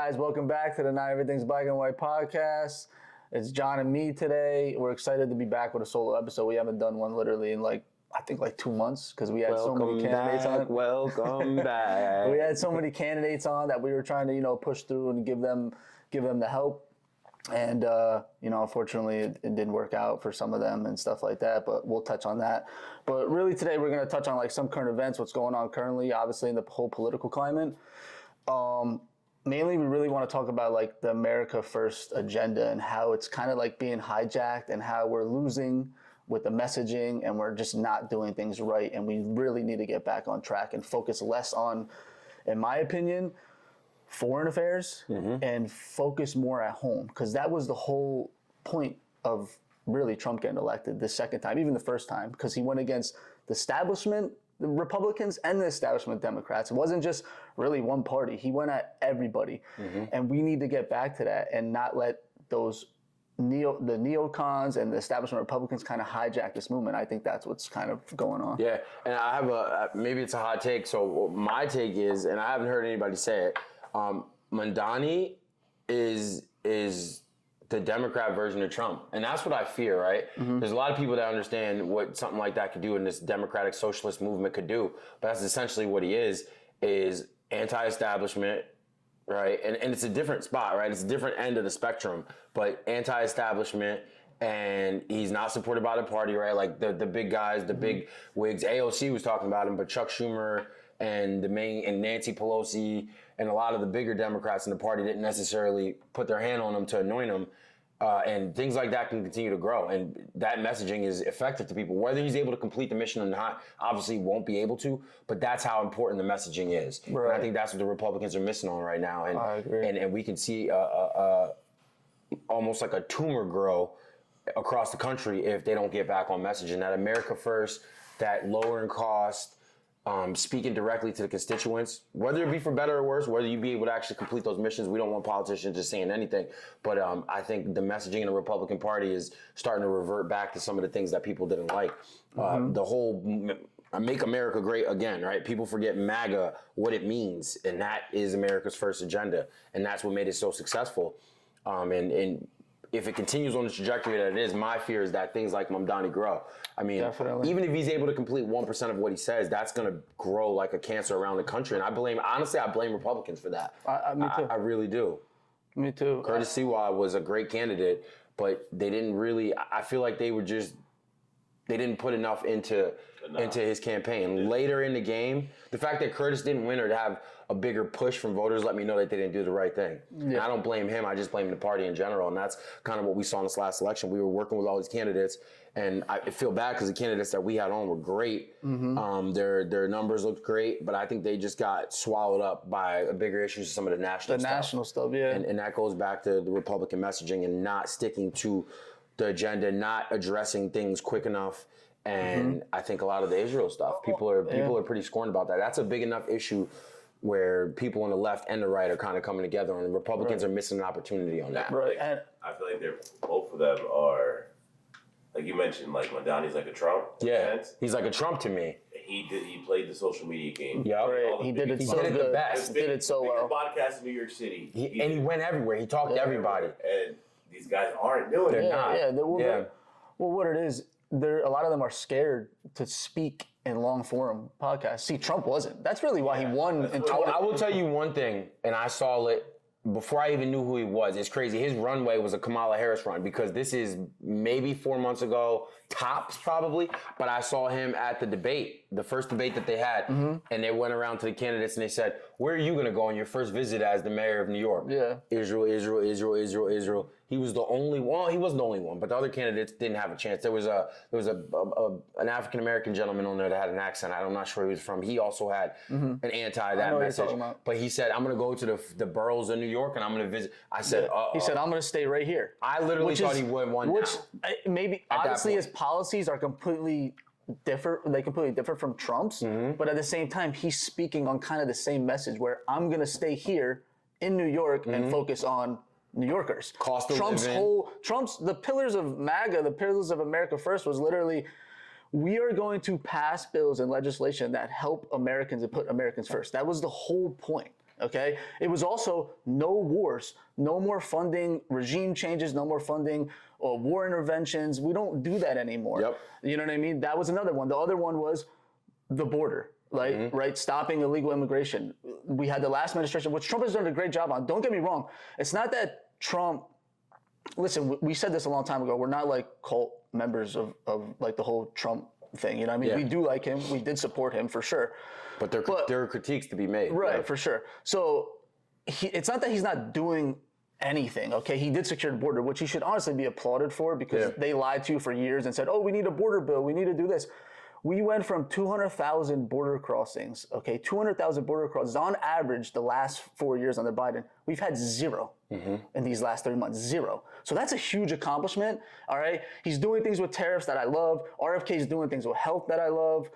guys? Welcome back to the Not Everything's Black and White podcast. It's John and me today. We're excited to be back with a solo episode. We haven't done one literally in I think 2 months because we had so many candidates on. Welcome back. We had so many candidates on that we were trying to push through and give them the help. And unfortunately, it didn't work out for some of them and stuff like that. But we'll touch on that. But really, today we're going to touch on some current events, what's going on currently, obviously in the whole political climate. Mainly, we really want to talk about the America First agenda and how it's kind of being hijacked and how we're losing with the messaging and we're just not doing things right. And we really need to get back on track and focus less on, in my opinion, foreign affairs and focus more at home, because that was the whole point of really Trump getting elected the second time, even the first time, because he went against the establishment, the Republicans, and the establishment Democrats. It wasn't just really one party. He went at everybody. And we need to get back to that and not let those the neocons and the establishment Republicans kind of hijack this movement. I think that's what's kind of going on. Yeah, and I have maybe it's a hot take. So my take is, and I haven't heard anybody say it, Mamdani is the Democrat version of Trump. And that's what I fear, right? There's a lot of people that understand what something like that could do and this democratic socialist movement could do. But that's essentially what he is anti-establishment, right? And it's a different spot, right? It's a different end of the spectrum, but anti-establishment, and he's not supported by the party, right? Like the big guys, the big wigs. AOC was talking about him, but Chuck Schumer and Nancy Pelosi and a lot of the bigger Democrats in the party didn't necessarily put their hand on him to anoint him. And things like that can continue to grow. And that messaging is effective to people. Whether he's able to complete the mission or not, obviously won't be able to, but that's how important the messaging is. Right. And I think that's what the Republicans are missing on right now. And I agree. And we can see almost like a tumor grow across the country if they don't get back on messaging. That America First, that lowering cost, speaking directly to the constituents, whether it be for better or worse, whether you be able to actually complete those missions. We don't want politicians just saying anything. But I think the messaging in the Republican Party is starting to revert back to some of the things that people didn't like. The whole Make America Great Again, right? People forget MAGA, what it means. And that is America's first agenda. And that's what made it so successful. And if it continues on the trajectory that it is, my fear is that things like Mamdani grow. I mean, definitely. Even if he's able to complete 1% of what he says, that's going to grow like a cancer around the country. And I blame Republicans for that. Me too. I really do. Me too. Curtis Sewa was a great candidate, but they didn't really, I feel like they didn't put enough into his campaign. Later in the game, the fact that Curtis didn't win or to have a bigger push from voters let me know that they didn't do the right thing. Yeah. And I don't blame him. I just blame the party in general. And that's kind of what we saw in this last election. We were working with all these candidates, and I feel bad because the candidates that we had on were great. Their numbers looked great, but I think they just got swallowed up by bigger issues, some of the national stuff. National stuff, yeah. And that goes back to the Republican messaging and not sticking to the agenda, not addressing things quick enough. And I think a lot of the Israel stuff, people are pretty scorned about that. That's a big enough issue where people on the left and the right are kind of coming together, and the Republicans are missing an opportunity on that. Right. And I feel like both of them are, like you mentioned, like Mamdani's like a Trump. Yeah, he's like a Trump to me. He played the social media game. Yeah, he did it so good. The best. He did it so well. Podcast in New York City. He went everywhere. He talked to everybody. And these guys aren't doing it. Well, what it is, a lot of them are scared to speak in long form podcasts. See, Trump wasn't. That's really why he won. I will tell you one thing, and I saw it before I even knew who he was. It's crazy. His runway was a Kamala Harris run, because this is maybe 4 months ago, tops probably, but I saw him at the debate, the first debate that they had, and they went around to the candidates and they said, where are you going to go on your first visit as the mayor of New York? Yeah. Israel, Israel, Israel, Israel, Israel. He was the only one. He wasn't the only one, but the other candidates didn't have a chance. There was an African American gentleman on there that had an accent. I'm not sure who he was from. He also had an anti that message. But he said, I'm going to go to the boroughs of New York and I'm going to visit. I said, he said, I'm going to stay right here. I literally thought he would one. Which maybe honestly, his policies are completely different. They completely differ from Trump's. But at the same time, he's speaking on kind of the same message where I'm going to stay here in New York and focus on New Yorkers. Cost of Trump's living. the pillars of MAGA, the pillars of America First was literally, we are going to pass bills and legislation that help Americans and put Americans first. That was the whole point. Okay, it was also no wars, no more funding regime changes, no more funding or war interventions. We don't do that anymore. Yep. You know what I mean? That was another one. The other one was the border, right? Stopping illegal immigration. We had the last administration, which Trump has done a great job on. Don't get me wrong. It's not that Trump, listen, we said this a long time ago. We're not like cult members of like the whole Trump thing. You know what I mean? Yeah. We do like him. We did support him for sure. But there are critiques to be made. Right, Yeah. for sure. So it's not that he's not doing anything, okay? He did secure the border, which he should honestly be applauded for because they lied to you for years and said, oh, we need a border bill. We need to do this. We went from 200,000 border crossings, okay? 200,000 border crossings. On average, the last 4 years under Biden, we've had zero in these last 3 months, zero. So that's a huge accomplishment, all right? He's doing things with tariffs that I love. RFK is doing things with health that I love.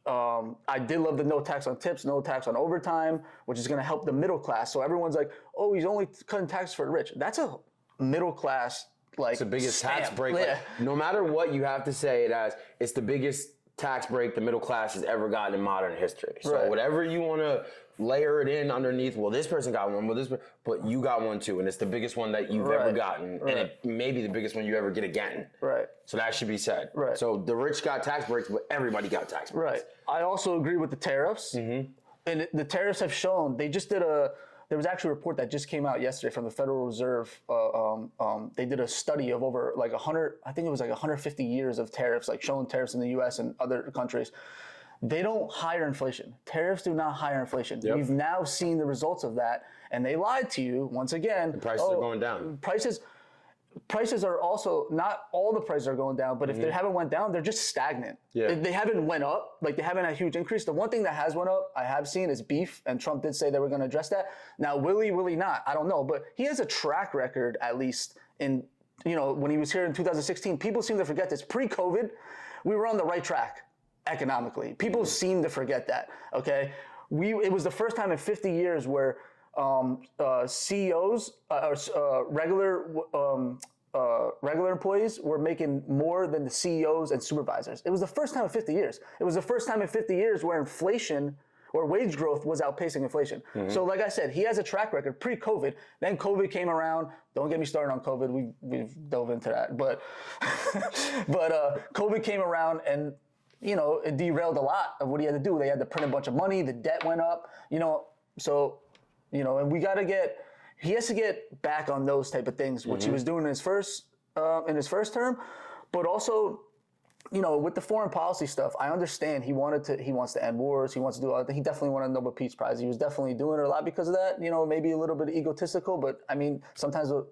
I did love the no tax on tips, no tax on overtime, which is going to help the middle class. So everyone's like, oh, he's only cutting taxes for the rich. That's a middle class, like, It's the biggest stamp. tax break. Yeah. Like, no matter what you have to say it as, it's the biggest tax break the middle class has ever gotten in modern history. So Right. whatever you want to layer it in underneath, well, this person got one, but you got one too, and it's the biggest one that you've ever Right. gotten, and it may be the biggest one you ever get again. Right. So that should be said. Right. So the rich got tax breaks, but everybody got tax breaks. Right. I also agree with the tariffs. And the tariffs have shown, they just did there was actually a report that just came out yesterday from the Federal Reserve. They did a study of over like 100, I think it was like 150 years of tariffs, like showing tariffs in the US and other countries. They don't hire inflation. Tariffs do not hire inflation. Yep. We've now seen the results of that, and they lied to you once again. The prices are going down. Prices are also, not all the prices are going down, but if they haven't went down, they're just stagnant. Yeah. They haven't went up, like they haven't had a huge increase. The one thing that has went up, I have seen, is beef, and Trump did say they were going to address that. Now, will he not? I don't know, but he has a track record, at least in, when he was here in 2016. People seem to forget this. Pre-COVID, we were on the right track economically. People seem to forget that, okay? It was the first time in 50 years where CEOs, regular employees were making more than the CEOs and supervisors. It was the first time in 50 years. It was the first time in 50 years where inflation or wage growth was outpacing inflation. So like I said, he has a track record pre-COVID. Then COVID came around. Don't get me started on COVID. We've dove into that. But COVID came around and, it derailed a lot of what he had to do. They had to print a bunch of money. The debt went up, and we got to he has to get back on those type of things, which he was doing in his first term, but also, with the foreign policy stuff, I understand he wants to end wars. He wants to do all that. He definitely wanted a Nobel Peace Prize. He was definitely doing it a lot because of that, maybe a little bit egotistical, but I mean, sometimes with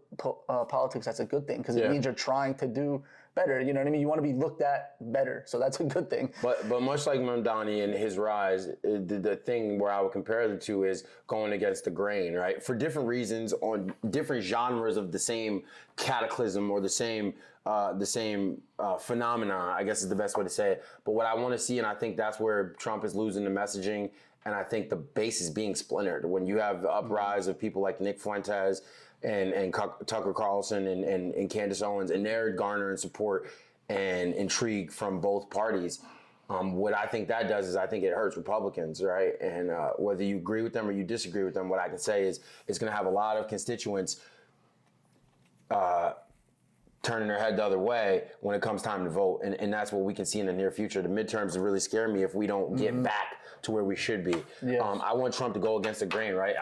politics, that's a good thing because it means you're trying to do better. You know what I mean? You want to be looked at better. So that's a good thing. But much like Mamdani and his rise, the thing where I would compare the two is going against the grain, right? For different reasons on different genres of the same cataclysm or the same phenomena, I guess is the best way to say it. But what I want to see, and I think that's where Trump is losing the messaging, and I think the base is being splintered. When you have the uprise of people like Nick Fuentes and Tucker Carlson and Candace Owens, and they're garnering support and intrigue from both parties. What I think that does is I think it hurts Republicans, right? And whether you agree with them or you disagree with them, what I can say is it's going to have a lot of constituents turning their head the other way when it comes time to vote. And that's what we can see in the near future. The midterms really scare me if we don't get back to where we should be. Yes. I want Trump to go against the grain, right?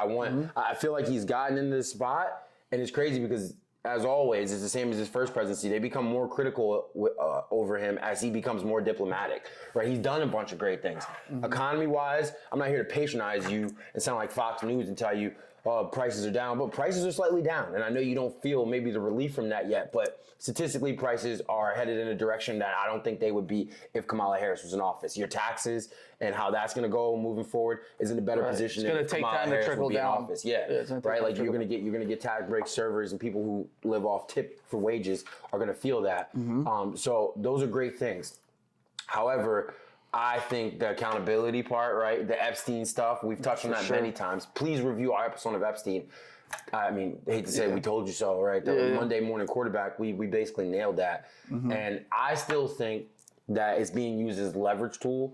I feel like he's gotten into this spot, and it's crazy because, as always, it's the same as his first presidency. They become more critical over him as he becomes more diplomatic, right? He's done a bunch of great things. Economy-wise, I'm not here to patronize you and sound like Fox News and tell you, prices are down, but prices are slightly down. And I know you don't feel maybe the relief from that yet, but statistically, prices are headed in a direction that I don't think they would be if Kamala Harris was in office. Your taxes and how that's going to go moving forward is in a better position It's than gonna if take Kamala time to Harris trickle would be in down. office. Yeah, it's gonna take right. time Like to you're gonna get tax break servers and people who live off tip for wages are going to feel that. So those are great things. However, I think the accountability part, right? The Epstein stuff, we've touched on that many times. Please review our episode of Epstein. I mean, I hate to say we told you so, right? The Monday morning quarterback, we basically nailed that. And I still think that it's being used as a leverage tool.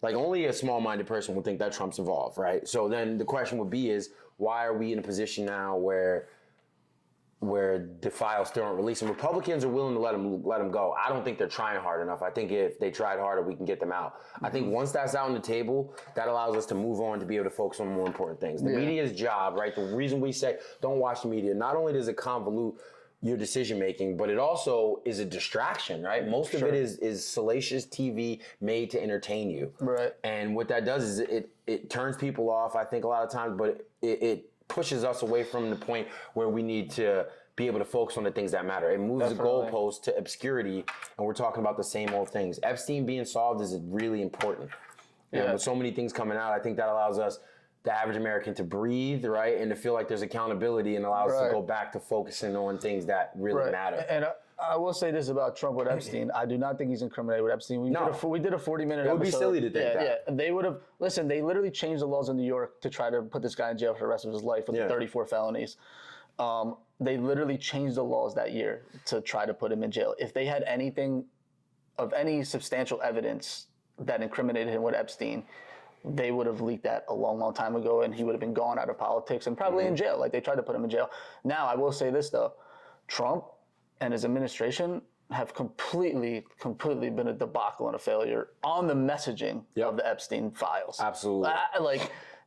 Like only a small-minded person would think that Trump's involved, right? So then the question would be is, why are we in a position now where the files still aren't released? And Republicans are willing to let them go. I don't think they're trying hard enough. I think if they tried harder, we can get them out. I think once that's out on the table, that allows us to move on to be able to focus on more important things. The media's job, right? The reason we say don't watch the media, not only does it convolute your decision making, but it also is a distraction, right? Most of it is salacious TV made to entertain you. Right. And what that does is it turns people off, I think, a lot of times, but it pushes us away from the point where we need to be able to focus on the things that matter. It moves the goalpost to obscurity, and we're talking about the same old things. Epstein being solved is really important. And with so many things coming out, I think that allows us, the average American, to breathe, right, and to feel like there's accountability, and allows us to go back to focusing on things that really matter. And I will say this about Trump with Epstein. I do not think he's incriminated with Epstein. We did a 40-minute episode. It would be silly to think that. Yeah, they would have, listen, they literally changed the laws in New York to try to put this guy in jail for the rest of his life with 34 felonies. They literally changed the laws that year to try to put him in jail. If they had anything of any substantial evidence that incriminated him with Epstein, they would have leaked that a long, long time ago, and he would have been gone out of politics and probably in jail. Like, they tried to put him in jail. Now, I will say this, though. Trump and his administration have completely been a debacle and a failure on the messaging of the Epstein files. Absolutely.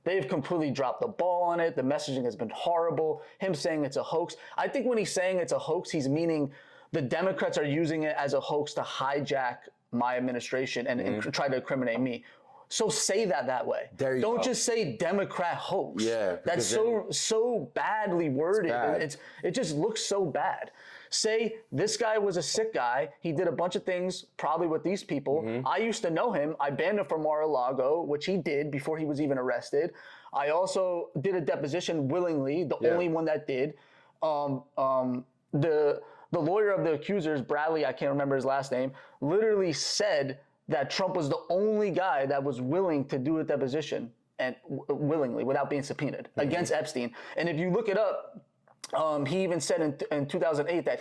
They've completely dropped the ball on it. The messaging has been horrible. Him saying it's a hoax. I think when he's saying it's a hoax, he's meaning the Democrats are using it as a hoax to hijack my administration and try to incriminate me. So say that way. Don't just say Democrat hoax. Yeah, that's so badly worded. It just looks so bad. Say this guy was a sick guy. He did a bunch of things probably with these people. I used to know him. I banned him from Mar-a-Lago, which he did before he was even arrested. I also did a deposition willingly, the only one that did. The lawyer of the accusers, Bradley, I can't remember his last name, literally said that Trump was the only guy that was willing to do a deposition and willingly without being subpoenaed against Epstein. And if you look it up, he even said in 2008 that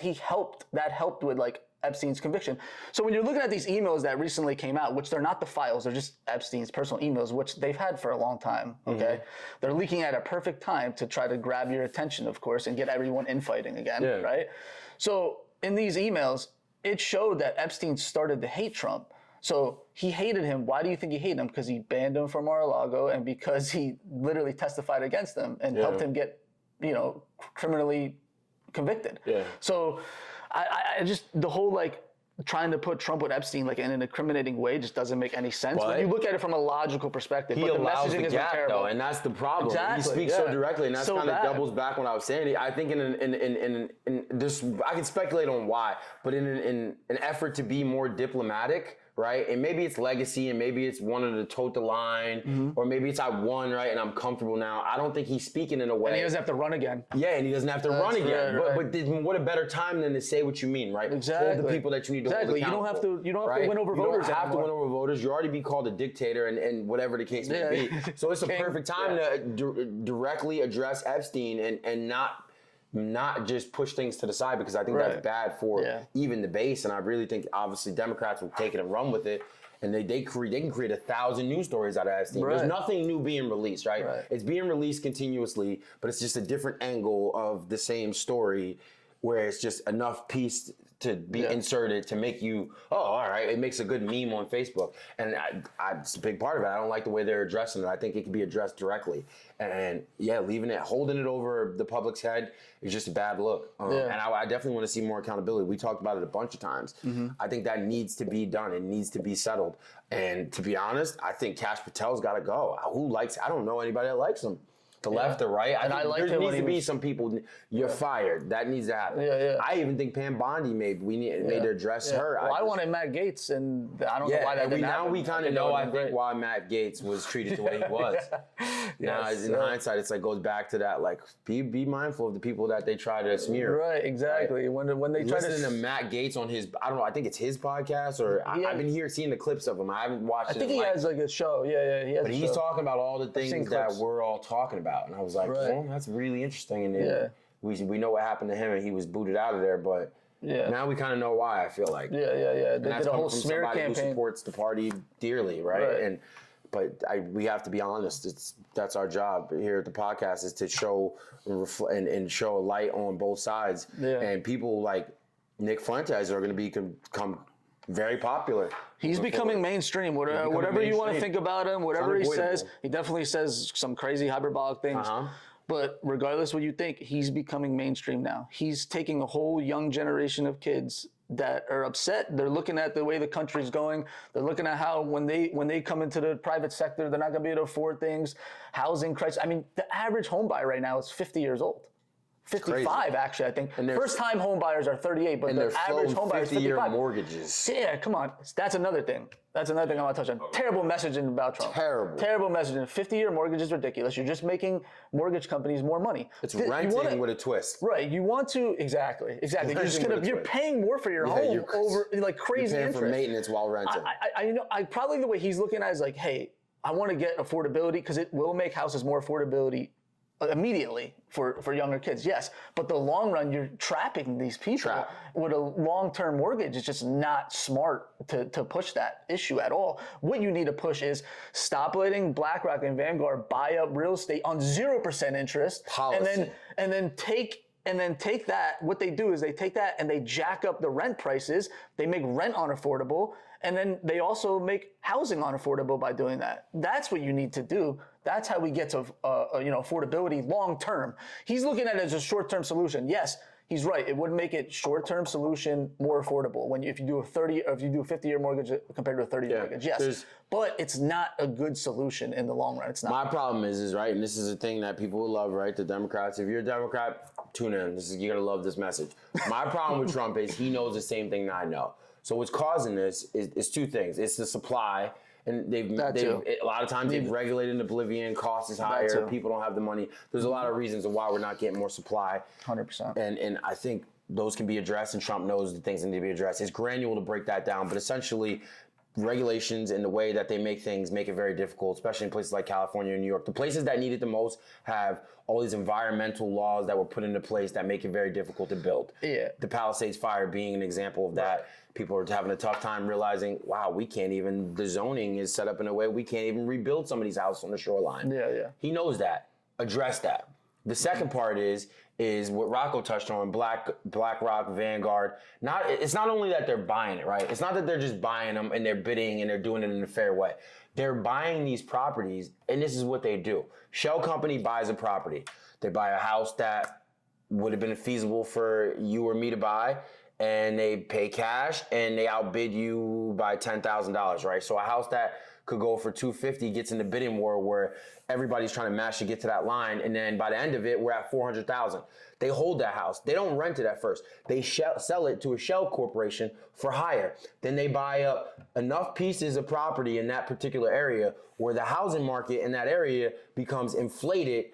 that helped with like Epstein's conviction. So when you're looking at these emails that recently came out, which they're not the files, they're just Epstein's personal emails, which they've had for a long time, okay? They're leaking at a perfect time to try to grab your attention, of course, and get everyone infighting again, right? So in these emails, it showed that Epstein started to hate Trump. So he hated him. Why do you think he hated him? Because he banned him from Mar-a-Lago, and because he literally testified against him and helped him get, criminally convicted. So I just, the whole like trying to put Trump with Epstein like in an incriminating way just doesn't make any sense. When you look at it from a logical perspective, he but the allows messaging the is gap terrible. though, and that's the problem. Exactly, He speaks so directly, and that's so kind of bad. doubles back what I was saying. I think in this, I can speculate on why, but in an effort to be more diplomatic, right? And maybe it's legacy, and maybe it's wanting to tote the line, or maybe it's I won, right? And I'm comfortable now. I don't think he's speaking in a way. And he doesn't have to run again. Yeah, and he doesn't have to run again. Right. But what a better time than to say what you mean, right? Exactly. Hold the people that you need to hold accountable. You don't have to win over voters. You don't have to win over voters. You already be called a dictator and whatever the case may be. So it's a perfect time to directly address Epstein and not just push things to the side, because I think that's bad for even the base. And I really think obviously Democrats will take it and run with it. And they can create 1,000 news stories out of Epstein. There's nothing new being released, right? It's being released continuously, but it's just a different angle of the same story, where it's just enough piece to be inserted to make you, all right, it makes a good meme on Facebook. And it's a big part of it. I don't like the way they're addressing it. I think it can be addressed directly. And holding it over the public's head is just a bad look. And I definitely want to see more accountability. We talked about it a bunch of times. I think that needs to be done. It needs to be settled. And to be honest, I think Kash Patel's got to go. I don't know anybody that likes him. The left or right. And I liked there him needs to be some people, you're fired. That needs to happen. I even think Pam Bondi made to address her. Well, I wanted Matt Gaetz, and I don't know why that didn't happen. Now we kind of know, I think, why Matt Gaetz was treated the way he was. Now, in hindsight, it's like goes back to that, like, be mindful of the people that they try to smear. Right, exactly. When they try to... Listen to Matt Gaetz on his, I don't know, I think it's his podcast, or I've been seeing the clips of him. I haven't watched it. I think he has like a show. He has but he's talking about all the things that we're all talking about. And I was like, well, that's really interesting. And we know what happened to him, and he was booted out of there. But Yeah. Now we kind of know why. I feel like. Yeah. And They that's did a whole coming from smear somebody campaign. who supports the party dearly, right? Right. But we have to be honest. That's our job here at the podcast is to show and show a light on both sides. Yeah. And people like Nick Fuentes are going to become very popular. He's becoming mainstream. Whatever you want to think about him, whatever he says, he definitely says some crazy hyperbolic things. But regardless what you think, he's becoming mainstream now. He's taking a whole young generation of kids that are upset. They're looking at the way the country's going. They're looking at how when they come into the private sector, they're not going to be able to afford things. Housing crisis. I mean, the average home buyer right now is 50 years old. 55, actually, I think. First-time home buyers are 38, but the average home buyer is 55. 50-year mortgages. Yeah, come on. That's another thing. I want to touch on. Terrible messaging about Trump. Terrible messaging. 50-year mortgage is ridiculous. You're just making mortgage companies more money. It's renting with a twist. Right. You want to exactly. You're paying more for your home over like crazy you're paying interest. for maintenance while renting. I probably the way he's looking at it is like, hey, I want to get affordability because it will make houses more affordability immediately for younger kids, yes. But the long run, you're trapping these people with a long-term mortgage. It's just not smart to push that issue at all. What you need to push is stop letting BlackRock and Vanguard buy up real estate on 0% interest, policy. and then take that. What they do is they take that and they jack up the rent prices. They make rent unaffordable, and then they also make housing unaffordable by doing that. That's what you need to do. That's how we get to affordability long term. He's looking at it as a short term solution. Yes, he's right. It would make it short term solution more affordable if you do a 50-year mortgage compared to a 30-year mortgage. Yes, but it's not a good solution in the long run. It's not. My problem is right, and this is a thing that people will love, right? The Democrats. If you're a Democrat, tune in. You're gonna love this message. My problem with Trump is he knows the same thing that I know. So what's causing this is two things. It's the supply. And they've a lot of times they've regulated in oblivion. Cost is higher. People don't have the money. There's a lot of reasons of why we're not getting more supply. 100%. And I think those can be addressed, and Trump knows the things that need to be addressed. It's granular to break that down, but essentially regulations and the way that they make things make it very difficult, especially in places like California and New York. The places that need it the most have all these environmental laws that were put into place that make it very difficult to build. Yeah. The Palisades fire being an example of that. People are having a tough time realizing, wow, the zoning is set up in a way we can't even rebuild some of these houses on the shoreline. Yeah. He knows that. Address that. The second part is what Rocco touched on, BlackRock, Vanguard. It's not only that they're buying it, right? It's not that they're just buying them and they're bidding and they're doing it in a fair way. They're buying these properties, and this is what they do. Shell Company buys a property. They buy a house that would have been feasible for you or me to buy, and they pay cash and they outbid you by $10,000, right? So a house that could go for $250 gets in the bidding war where everybody's trying to match to get to that line, and then by the end of it, we're at $400,000. They hold that house. They don't rent it at first. They sell it to a shell corporation for hire. Then they buy up enough pieces of property in that particular area where the housing market in that area becomes inflated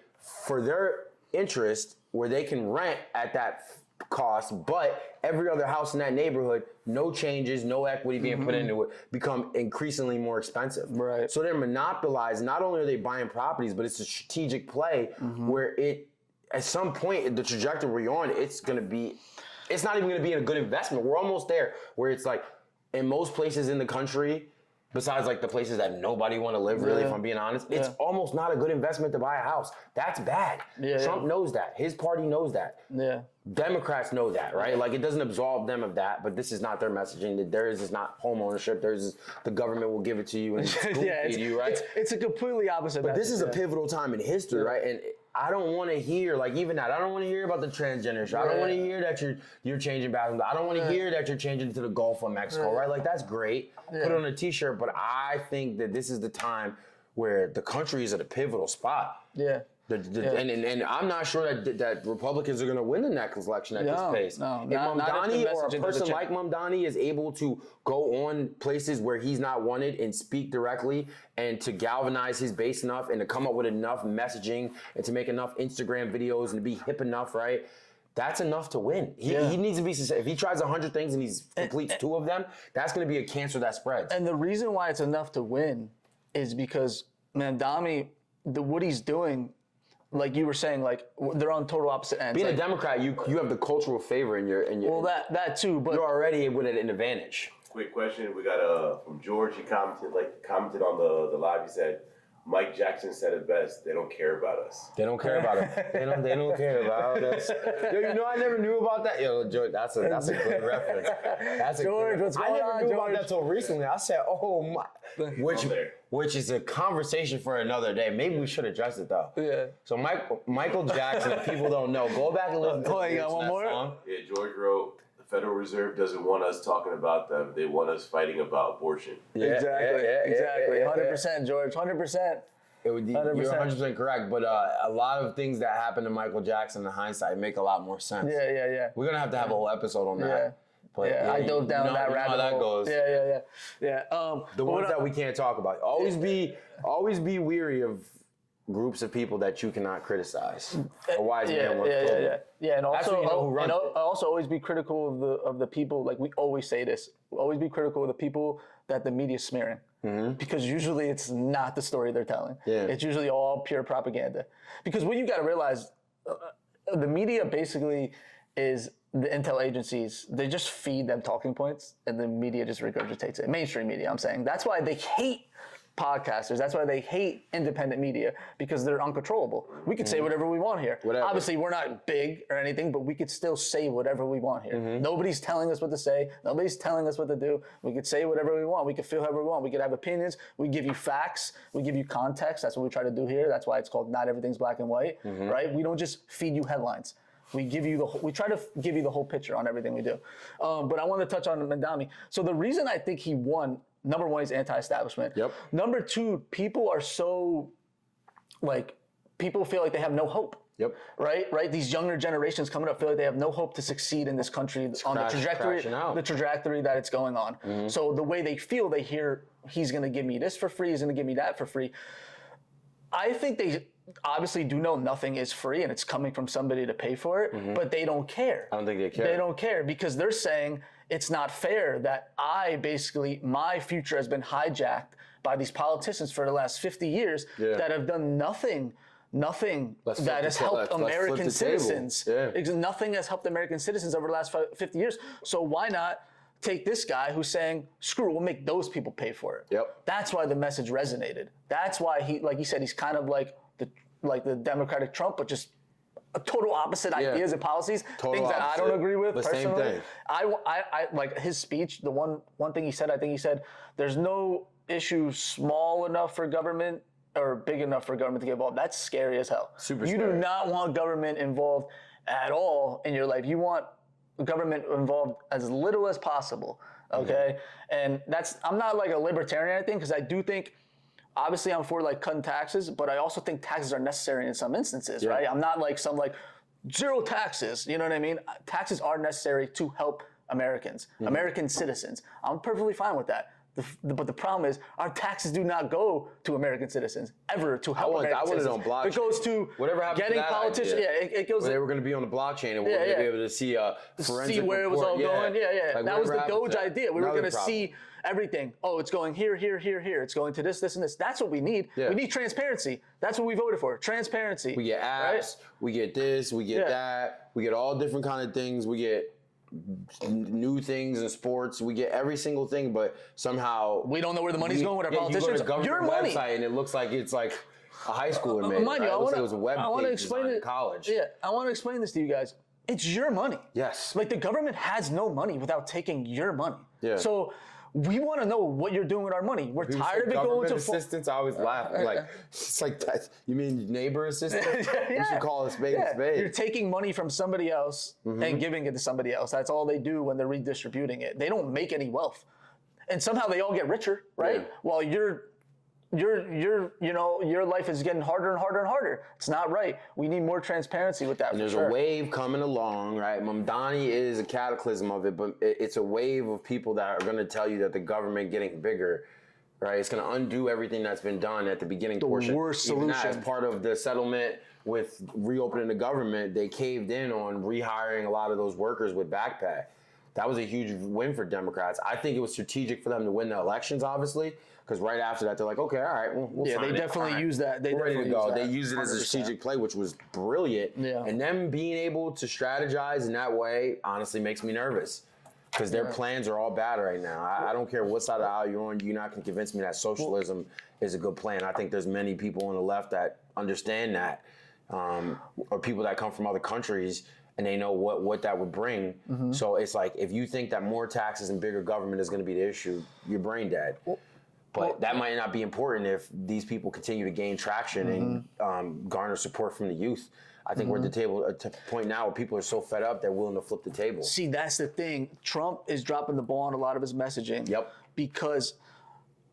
for their interest, where they can rent at that cost, but every other house in that neighborhood, no changes, no equity being put into it, become increasingly more expensive. Right. So they're monopolized. Not only are they buying properties, but it's a strategic play where at some point, the trajectory we're on, it's not even going to be a good investment. We're almost there where it's like, in most places in the country, besides like the places that nobody want to live, really, if I'm being honest, it's almost not a good investment to buy a house. That's bad. Trump knows that. His party knows that. Yeah. Democrats know that, right? Like, it doesn't absolve them of that, but this is not their messaging. Theirs is not home ownership. Theirs is the government will give it to you and feed you, right? It's a completely opposite But this is a pivotal time in history, right? And I don't want to hear, like, even that. I don't want to hear about the transgender shit. I don't want to hear that you're changing bathrooms. I don't want to hear that you're changing to the Gulf of Mexico, right? Like, that's great. Put it on a t-shirt, but I think that this is the time where the country is at a pivotal spot. Yeah. And I'm not sure that Republicans are going to win the next election at this pace. No, if Mamdani or a person like Mamdani is able to go on places where he's not wanted and speak directly and to galvanize his base enough and to come up with enough messaging and to make enough Instagram videos and to be hip enough, right? That's enough to win. He needs to be successful. If he tries 100 things and he completes 2 of them, that's going to be a cancer that spreads. And the reason why it's enough to win is because Mamdani, what he's doing, like you were saying, like they're on total opposite ends. Being like, a Democrat, you have the cultural favor in your. well, that too, but you're already with an advantage. Quick question. We got from George. He commented on the live. He said, Mike Jackson said it best. They don't care about us. They don't care about it. They don't care about us. Yo, you know I never knew about that. Yo, George, that's a good reference. George, what's going on, I never knew George? about that till recently. I said, oh my, which is a conversation for another day. Maybe we should address it though. Yeah. So Michael Jackson, if people don't know, go back and listen to the you got one more? Yeah, George wrote, the Federal Reserve doesn't want us talking about them. They want us fighting about abortion. exactly, 100%, George, 100%. You're 100% correct, but a lot of things that happened to Michael Jackson in hindsight make a lot more sense. Yeah. We're gonna have to have a whole episode on that. Yeah. But I dove down that rabbit how that hole. goes. Yeah. The ones that we can't talk about. Always be weary of groups of people that you cannot criticize. A wise man once told me. Yeah, and That's when also, you know who runs it. also always be critical of the people. Like we always say this, always be critical of the people that the media's smearing, because usually it's not the story they're telling. Yeah. It's usually all pure propaganda. Because what you got to realize, the media basically is the intel agencies. They just feed them talking points, and the media just regurgitates it. Mainstream media, I'm saying. That's why they hate podcasters. That's why they hate independent media, because they're uncontrollable. We could say whatever we want here. Whatever. Obviously, we're not big or anything, but we could still say whatever we want here. Nobody's telling us what to say. Nobody's telling us what to do. We could say whatever we want. We could feel however we want. We could have opinions. We give you facts. We give you context. That's what we try to do here. That's why it's called Not Everything's Black and White, right? We don't just feed you headlines. We try to give you the whole picture on everything we do. But I want to touch on Mandami. So the reason I think he won, number one, he's anti-establishment. Yep. Number two, people are so, people feel like they have no hope. Yep. Right? These younger generations coming up feel like they have no hope to succeed in this country on the trajectory that it's going on. So the way they feel, they hear he's going to give me this for free, he's going to give me that for free. I think they obviously do know nothing is free and it's coming from somebody to pay for it, but they don't care. I don't think they care. They don't care because they're saying it's not fair that my future has been hijacked by these politicians for the last 50 years that have done nothing that has helped American citizens. Nothing has helped American citizens over the last 50 years. So why not take this guy who's saying, screw it, we'll make those people pay for it. Yep. That's why the message resonated. That's why he, like you said, he's kind of like the Democratic Trump, but just a total opposite ideas and policies, things that I don't agree with personally. Same thing. I like his speech. The one thing he said, I think he said, there's no issue small enough for government or big enough for government to get involved. That's scary as hell. Super You scary. do not want government involved at all in your life. You want government involved as little as possible, okay? And I'm not like a libertarian or anything, because I do think, obviously I'm for cutting taxes, but I also think taxes are necessary in some instances, right? I'm not like zero taxes, you know what I mean? Taxes are necessary to help Americans, American citizens. I'm perfectly fine with that. But the problem is, our taxes do not go to American citizens ever to help American citizens. I want it on blockchain. It goes to whatever happened getting to that politicians. idea? It goes. They were going to be on the blockchain, and we're going to be able to see forensic see where it was all going. Like, that was the whatever Doge happened to idea. We were another going to problem. see everything. Oh, it's going here. It's going to this, and this. That's what we need. Yeah. We need transparency. That's what we voted for. Transparency. We get apps. Right? We get this. We get that. We get all different kind of things. We get new things in sports. We get every single thing, but somehow we don't know where the money's going with our politicians. You go to government Your money, website and it looks like it's like a high schooler made. Mind you, Right? I want it was a web to page explain design it in college. Yeah, I want to explain this to you guys. It's your money. Yes. Like the government has no money without taking your money. Yeah. So we want to know what you're doing with our money. We're tired of it going to assistance. I always laugh. Like it's like that. You mean neighbor assistance? We should call a spade a spade. You're taking money from somebody else and giving it to somebody else. That's all they do when they're redistributing it. They don't make any wealth, and somehow they all get richer, right? Yeah. While your life is getting harder and harder and harder. It's not right. We need more transparency with that. And there's a wave coming along, right? Mamdani is a cataclysm of it, but it's a wave of people that are going to tell you that the government getting bigger, right? It's going to undo everything that's been done at the beginning portion. The worst Even solution. as part of the settlement with reopening the government, they caved in on rehiring a lot of those workers with backpack. That was a huge win for Democrats. I think it was strategic for them to win the elections, obviously, because right after that, they're like, okay, all right, we'll Yeah, sign they it. definitely All right. use that. They We're ready to definitely go. use They that, used it as a 100%. strategic play, which was brilliant. Yeah. And them being able to strategize in that way honestly makes me nervous. Because their plans are all bad right now. I don't care what side of the aisle you're on. You're not going to convince me that socialism is a good plan. I think there's many people on the left that understand that, or people that come from other countries and they know what that would bring. So it's like, if you think that more taxes and bigger government is going to be the issue, you're brain dead. But that might not be important if these people continue to gain traction and garner support from the youth. I think we're at the table at a point now where people are so fed up they're willing to flip the table. See, that's the thing. Trump is dropping the ball on a lot of his messaging. Yep. Because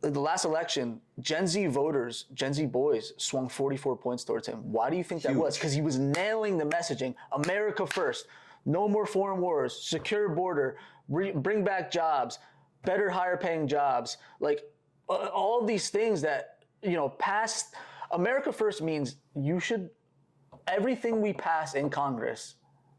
in the last election, Gen Z voters, Gen Z boys, swung 44 points towards him. Why do you think that was? Because he was nailing the messaging. America first. No more foreign wars. Secure border. Bring back jobs. Better, higher paying jobs. Like all these things that, past. America first means you should. Everything we pass in Congress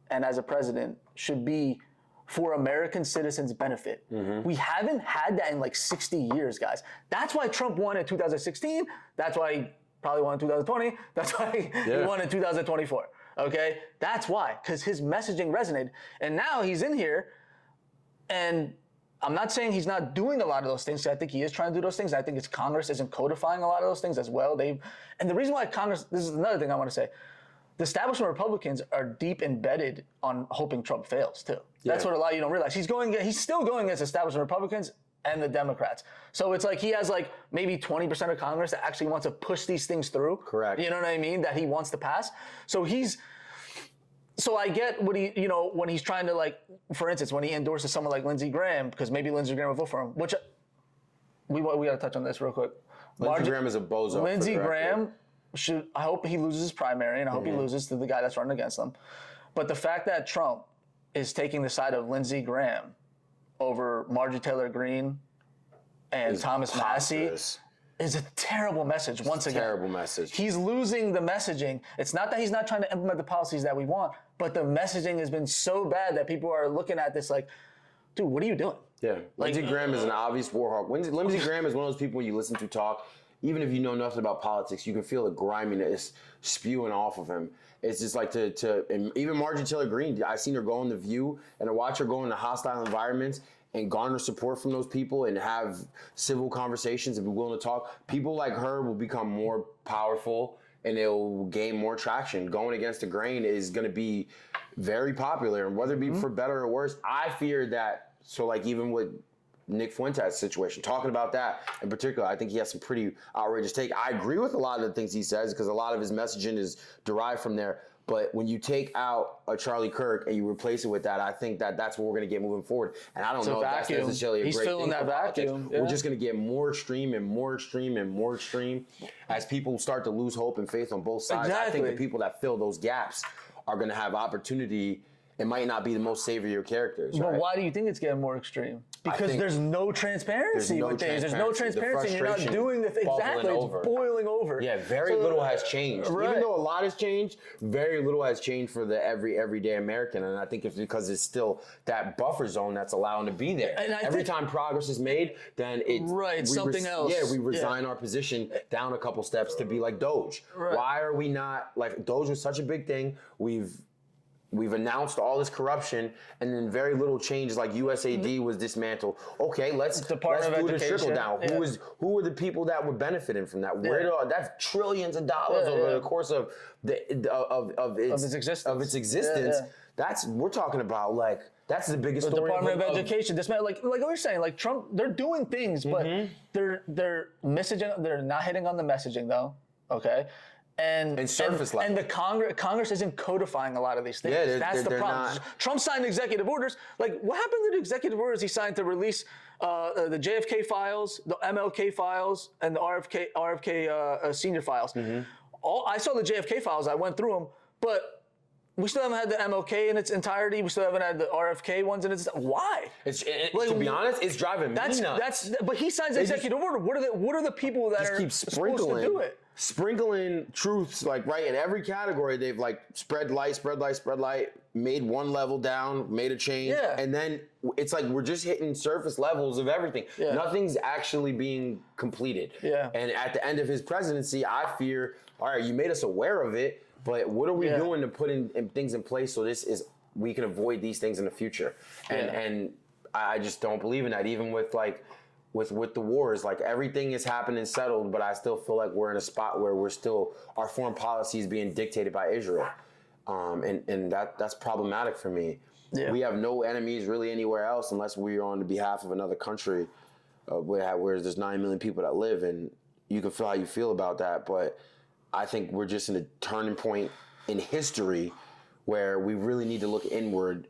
and as a president should be for American citizens' benefit. We haven't had that in like 60 years, guys. That's why Trump won in 2016. That's why he probably won in 2020. That's why he won in 2024. Okay? That's why, because his messaging resonated. And now he's in here, and I'm not saying he's not doing a lot of those things. I think he is trying to do those things. I think it's Congress isn't codifying a lot of those things as well. And the reason why Congress, this is another thing I want to say, the establishment Republicans are deep embedded on hoping Trump fails too. That's what a lot of you don't realize. He's still going against establishment Republicans and the Democrats. So it's like he has like maybe 20% of Congress that actually wants to push these things through. Correct. You know what I mean? That he wants to pass. So I get what when he's trying to, like, for instance, when he endorses someone like Lindsey Graham, because maybe Lindsey Graham will vote for him, which we got to touch on this real quick. Lindsey Graham is a bozo. Lindsey Graham I hope he loses his primary, and I hope he loses to the guy that's running against him. But the fact that Trump is taking the side of Lindsey Graham over Marjorie Taylor Greene and Thomas Massey is a terrible message. Once again, terrible message. He's losing the messaging. It's not that he's not trying to implement the policies that we want, but the messaging has been so bad that people are looking at this like, dude, what are you doing? Yeah, Lindsey Graham is an obvious war hawk. Lindsey Graham is one of those people you listen to talk. Even if you know nothing about politics, you can feel the griminess spewing off of him. It's just like and even Marjorie Taylor Greene, I've seen her go on The View and to watch her go into hostile environments and garner support from those people and have civil conversations and be willing to talk. People like her will become more powerful and they'll gain more traction. Going against the grain is going to be very popular, and whether it be for better or worse, I fear that. So like even with Nick Fuentes' situation, talking about that in particular, I think he has some pretty outrageous take. I agree with a lot of the things he says because a lot of his messaging is derived from there. But when you take out a Charlie Kirk and you replace it with that, I think that's what we're going to get moving forward. And I don't know if that's necessarily a great thing. He's filling that vacuum. Yeah. We're just going to get more extreme and more extreme and more extreme as people start to lose hope and faith on both sides. Exactly. I think the people that fill those gaps are going to have opportunity. It might not be the most savory of characters. But right? why do you think it's getting more extreme? Because there's no transparency with things. There's no transparency. You're not doing the thing. Exactly. It's boiling over. Yeah, very little has changed. Right. Even though a lot has changed, very little has changed for the everyday American. And I think it's because it's still that buffer zone that's allowing to be there. And every time progress is made, then it's something else. Yeah, we resign our position down a couple steps to be like Doge. Right. Why are we not like Doge was such a big thing? We've announced all this corruption, and then very little changes. Like USAID was dismantled. Okay, let's do the trickle down. Yeah. Who were the people that were benefiting from that? That's trillions of dollars over the course of its existence. Yeah. We're talking about like that's the biggest story. The Department of Education. Like what you're saying, like Trump, they're doing things, but they're messaging. They're not hitting on the messaging though. Okay. And surface level. And the Congress isn't codifying a lot of these things. Yeah, that's the problem. Trump signed executive orders. Like, what happened to the executive orders he signed to release the JFK files, the MLK files, and the RFK senior files? I saw the JFK files. I went through them, but we still haven't had the MLK in its entirety. We still haven't had the RFK ones in its. Why? To be honest, it's driving me nuts. But he signs the executive order. What are the people that are supposed to do it? Sprinkling truths like right in every category. They've like spread light, made one level down, made a change, and then it's like we're just hitting surface levels of everything. Yeah. Nothing's actually being completed. Yeah. And at the end of his presidency, I fear, all right, you made us aware of it, but what are we doing to put in things in place so we can avoid these things in the future? And I just don't believe in that, even with like with the wars. Like everything is happened and settled, but I still feel like we're in a spot where our foreign policy is being dictated by Israel. And that's problematic for me. Yeah. We have no enemies really anywhere else unless we're on the behalf of another country where there's 9 million people that live, and you can feel how you feel about that. But I think we're just in a turning point in history where we really need to look inward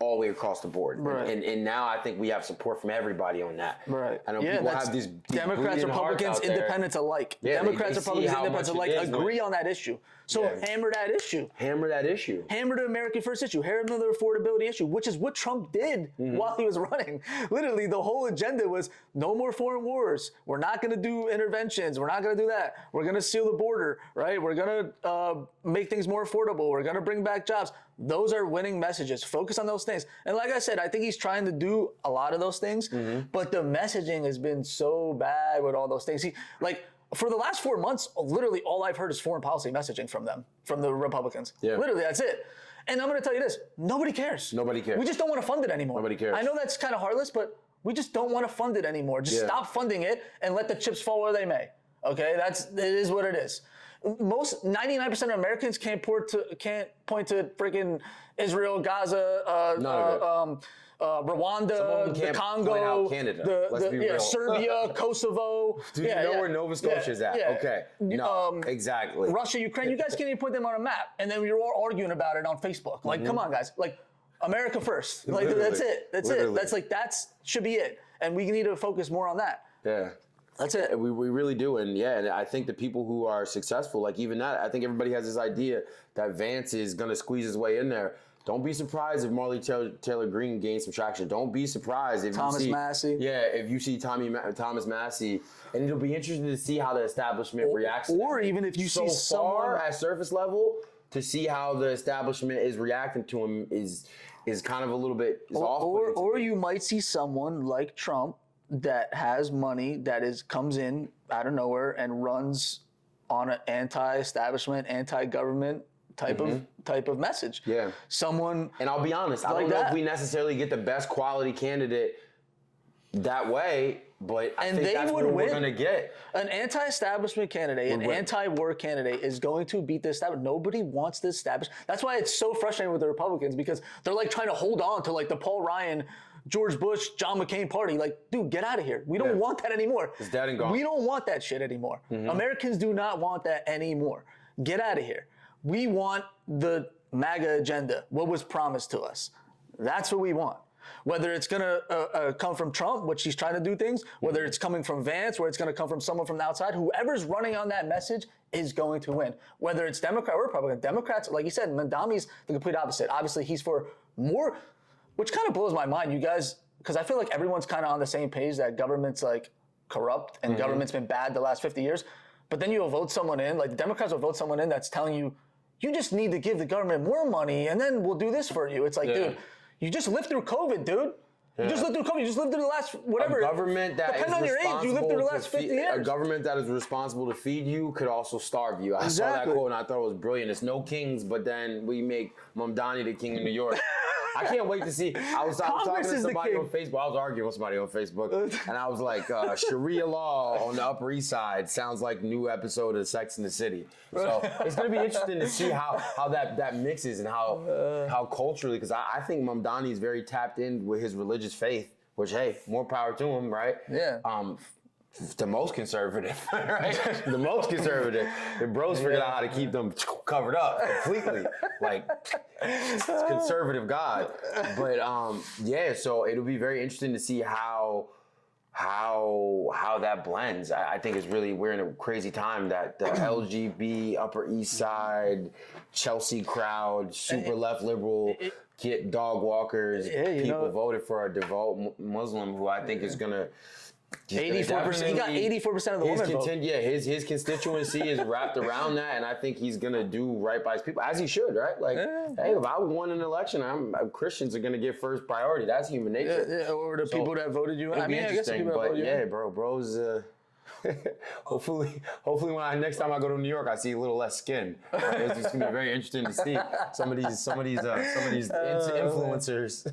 all the way across the board. Right. And now I think we have support from everybody on that. Right. I know people have these Democrats, Republicans, independents alike. Yeah, Democrats, Republicans, independents alike agree on that issue. So hammer that issue. Hammer that issue. Hammer the American First issue. Hammer the affordability issue, which is what Trump did while he was running. Literally, the whole agenda was no more foreign wars. We're not going to do interventions. We're not going to do that. We're going to seal the border, right? We're going to make things more affordable. We're going to bring back jobs. Those are winning messages. Focus on those things. And like I said, I think he's trying to do a lot of those things, but the messaging has been so bad with all those things. For the last 4 months, literally all I've heard is foreign policy messaging from them, from the Republicans. Yeah. Literally, that's it. And I'm going to tell you this, nobody cares. Nobody cares. We just don't want to fund it anymore. Nobody cares. I know that's kind of heartless, but we just don't want to fund it anymore. Just stop funding it and let the chips fall where they may. Okay, it is what it is. 99% of Americans can't point to freaking Israel, Gaza, Rwanda, the Congo, Serbia, Kosovo. Do you know where Nova Scotia is at? Yeah. Okay. No, exactly. Russia, Ukraine. You guys can't even put them on a map, and then you're all arguing about it on Facebook. Like, come on, guys. Like, America first. Like, that's it. That's it. That should be it. And we need to focus more on that. Yeah. That's it. We really do. And and I think the people who are successful, like even that, I think everybody has this idea that Vance is going to squeeze his way in there. Don't be surprised if Marley Taylor Greene gains some traction. Don't be surprised if Thomas Massey. Yeah, if you see Thomas Massey. And it'll be interesting to see how the establishment reacts. Or even if you see someone at surface level, to see how the establishment is reacting to him is kind of a little bit off. Or you might see someone like Trump that has money that comes in out of nowhere and runs on an anti-establishment, anti-government type of message. Yeah. Someone. And I'll be honest, I don't know if we necessarily get the best quality candidate that way, but I think that's what we're going to get. An anti-establishment candidate, an anti-war candidate is going to beat the establishment. Nobody wants the establishment. That's why it's so frustrating with the Republicans, because they're like trying to hold on to like the Paul Ryan, George Bush, John McCain party. Like, dude, get out of here. We don't want that anymore. It's dead and gone. We don't want that shit anymore. Americans do not want that anymore. Get out of here. We want the MAGA agenda, what was promised to us. That's what we want. Whether it's going to come from Trump, which he's trying to do things, whether it's coming from Vance, where it's going to come from someone from the outside, whoever's running on that message is going to win. Whether it's Democrat or Republican. Democrats, like you said, Mandami's the complete opposite. Obviously, he's for more, which kind of blows my mind, you guys, because I feel like everyone's kind of on the same page that government's like corrupt and government's been bad the last 50 years. But then you'll vote someone in, like the Democrats will vote someone in that's telling you, you just need to give the government more money and then we'll do this for you. It's like, dude, you just lived through COVID, dude. You just lived through COVID. You just lived through the last, whatever. A government that depending on your age, you lived through the last 50 years. A government that is responsible to feed you could also starve you. I saw that quote and I thought it was brilliant. It's no kings, but then we make Mamdani the king of New York. I can't wait to see. I was talking to somebody on Facebook. I was arguing with somebody on Facebook, and I was like, Sharia law on the Upper East Side sounds like new episode of Sex and the City. So it's going to be interesting to see how that mixes and how culturally, because I think Mamdani is very tapped in with his religious faith, which, hey, more power to him, right? Yeah. The most conservative, right? The most conservative. The bros figured out how to keep them covered up completely. Like, it's conservative God. But, so it'll be very interesting to see how that blends. I think we're in a crazy time that the LGB, Upper East Side, Chelsea crowd, super left liberal, get dog walkers, people voted for a devout Muslim who I think is going to 84%. He got 84% of the women vote. Yeah, his constituency is wrapped around that, and I think he's gonna do right by his people, as he should, right? Like, hey, if I won an election, Christians are gonna get first priority. That's human nature. Or the people that voted you. I mean, I guess the people that voted you. Bro's. Hopefully, when next time I go to New York, I see a little less skin. It's just gonna be very interesting to see some of these influencers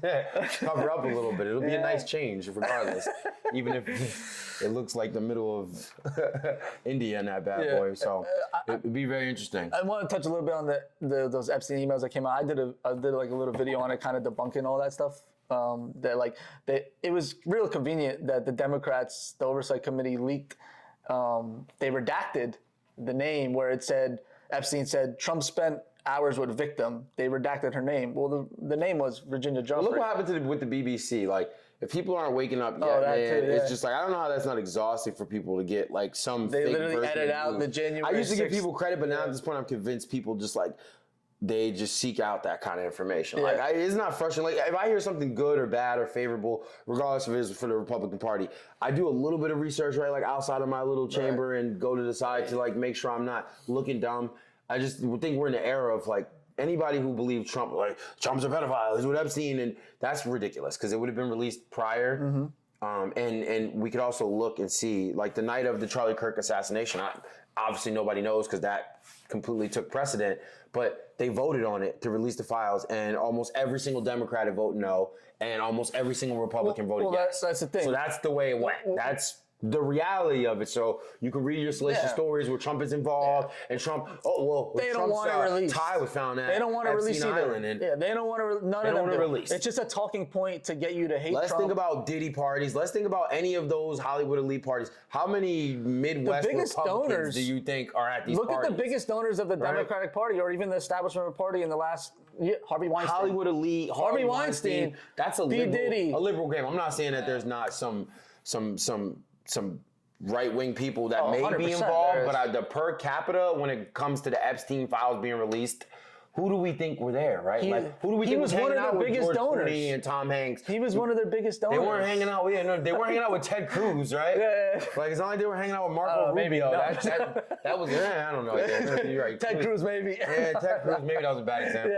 cover up a little bit. It'll be a nice change, regardless, even if it looks like the middle of India and that bad boy. So it'd be very interesting. I want to touch a little bit on those Epstein emails that came out. I did like a little video on it, kind of debunking all that stuff. It was real convenient that the Democrats, the Oversight Committee, leaked. They redacted the name where it said Epstein said Trump spent hours with victim. They redacted her name. Well, the name was Virginia Joffrey. Well, look what happened with the BBC. Like, if people aren't waking up yet, it's just like, I don't know how that's not exhausting for people to get like some. They fake literally version edit of out news. the January. I used to give 6th. people credit, but now at this point, I'm convinced people just like. They just seek out that kind of information. Like, it's not frustrating. Like, if I hear something good or bad or favorable, regardless if it is for the Republican Party, I do a little bit of research, right? Like, outside of my little chamber and go to the side to, like, make sure I'm not looking dumb. I just think we're in the era of, like, anybody who believes Trump, like, Trump's a pedophile, he's with Epstein, and that's ridiculous because it would have been released prior. And we could also look and see, like, the night of the Charlie Kirk assassination, obviously nobody knows because that completely took precedent, but they voted on it to release the files, and almost every single Democrat voted no, and almost every single Republican voted yes. That's the thing. So that's the way it went. That's the reality of it. So you can read your salacious stories where Trump is involved, and Trump. They don't want to release. Tie was found at. They don't want to release either. And they don't want to. None of them do. Release. It's just a talking point to get you to hate Trump. Let's think about Diddy parties. Let's think about any of those Hollywood elite parties. How many Midwest Republicans do you think are at these parties? Look at the biggest donors of the Democratic Party, or even the establishment Party in the last year. Harvey Weinstein. Hollywood elite. Harvey Weinstein. That's a liberal game. I'm not saying that there's not some right-wing people that may be involved, but the per capita, when it comes to the Epstein files being released, who do we think were there, right? Who do we think was hanging out with George Clooney and Tom Hanks? He was one of their biggest donors. They weren't hanging out. They weren't hanging out with Ted Cruz, right? Like, it's not like they were hanging out with Marco Rubio. That was, I don't know. You're right. Ted Cruz, maybe. Ted Cruz, maybe that was a bad example.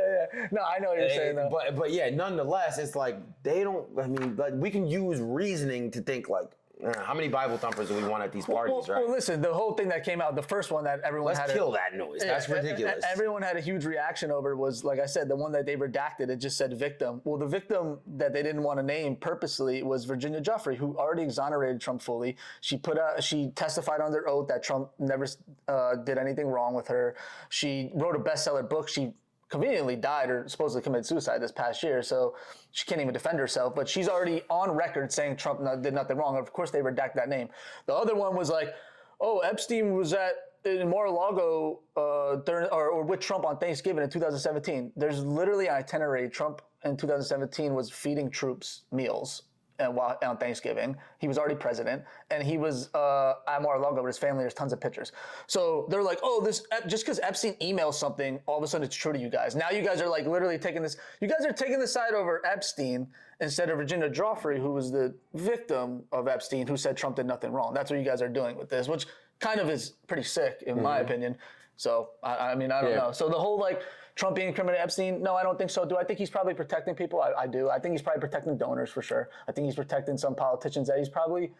No, I know what you're saying, though. But yeah, nonetheless, it's like they don't. I mean, like, we can use reasoning to think like. How many Bible thumpers do we want at these parties, right? Well, listen, the whole thing that came out, the first one that everyone Let's kill that noise. That's ridiculous. Everyone had a huge reaction over was, like I said, the one that they redacted, it just said victim. Well, the victim that they didn't want to name purposely was Virginia Joffrey, who already exonerated Trump fully. She testified under oath that Trump never did anything wrong with her. She wrote a bestseller book. She conveniently died or supposedly committed suicide this past year, so she can't even defend herself, but she's already on record saying Trump did nothing wrong. Of course, they redact that name. The other one was like, Epstein was in Mar-a-Lago or with Trump on Thanksgiving in 2017. There's literally an itinerary. Trump in 2017 was feeding troops meals on Thanksgiving. He was already president, and he was at Mar-a-Lago with his family. There's tons of pictures. So they're like, this just because Epstein emails something, all of a sudden it's true to you guys. Now you guys are like literally taking this. You guys are taking the side over Epstein instead of Virginia Joffrey, who was the victim of Epstein, who said Trump did nothing wrong. That's what you guys are doing with this, which kind of is pretty sick in my opinion. So I mean, I don't know. So the whole like Trump being incriminated Epstein, no, I don't think so. Do I think he's probably protecting people? I do. I think he's probably protecting donors for sure. I think he's protecting some politicians that he's probably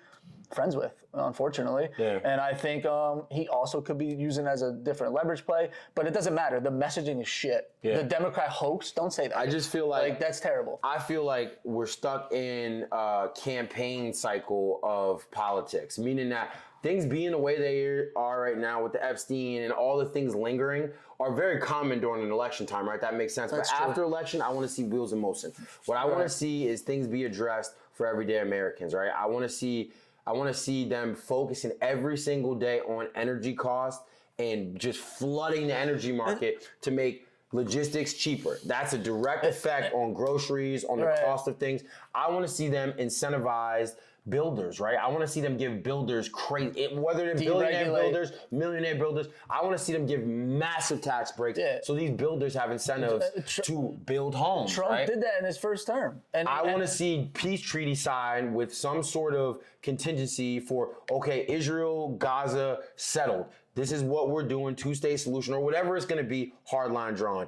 friends with, unfortunately. Yeah. And I think he also could be using as a different leverage play, but it doesn't matter. The messaging is shit. Yeah. The Democrat hoax, don't say that. I just feel like that's terrible. I feel like we're stuck in a campaign cycle of politics, meaning that things being the way they are right now with the Epstein and all the things lingering are very common during an election time, right? That makes sense. That's but true. after election, I want to see wheels in motion. What I want to see is things be addressed for everyday Americans, right? I want to see them focusing every single day on energy costs and just flooding the energy market to make logistics cheaper. That's a direct effect on groceries, on the cost of things. I want to see them incentivize builders, right? I want to see them give builders whether they're billionaire builders, millionaire builders. I want to see them give massive tax breaks so these builders have incentives to build homes. Trump did that in his first term. And I want to see peace treaty signed with some sort of contingency for, okay, Israel, Gaza, settled. This is what we're doing, two-state solution, or whatever it's going to be, hard line drawn.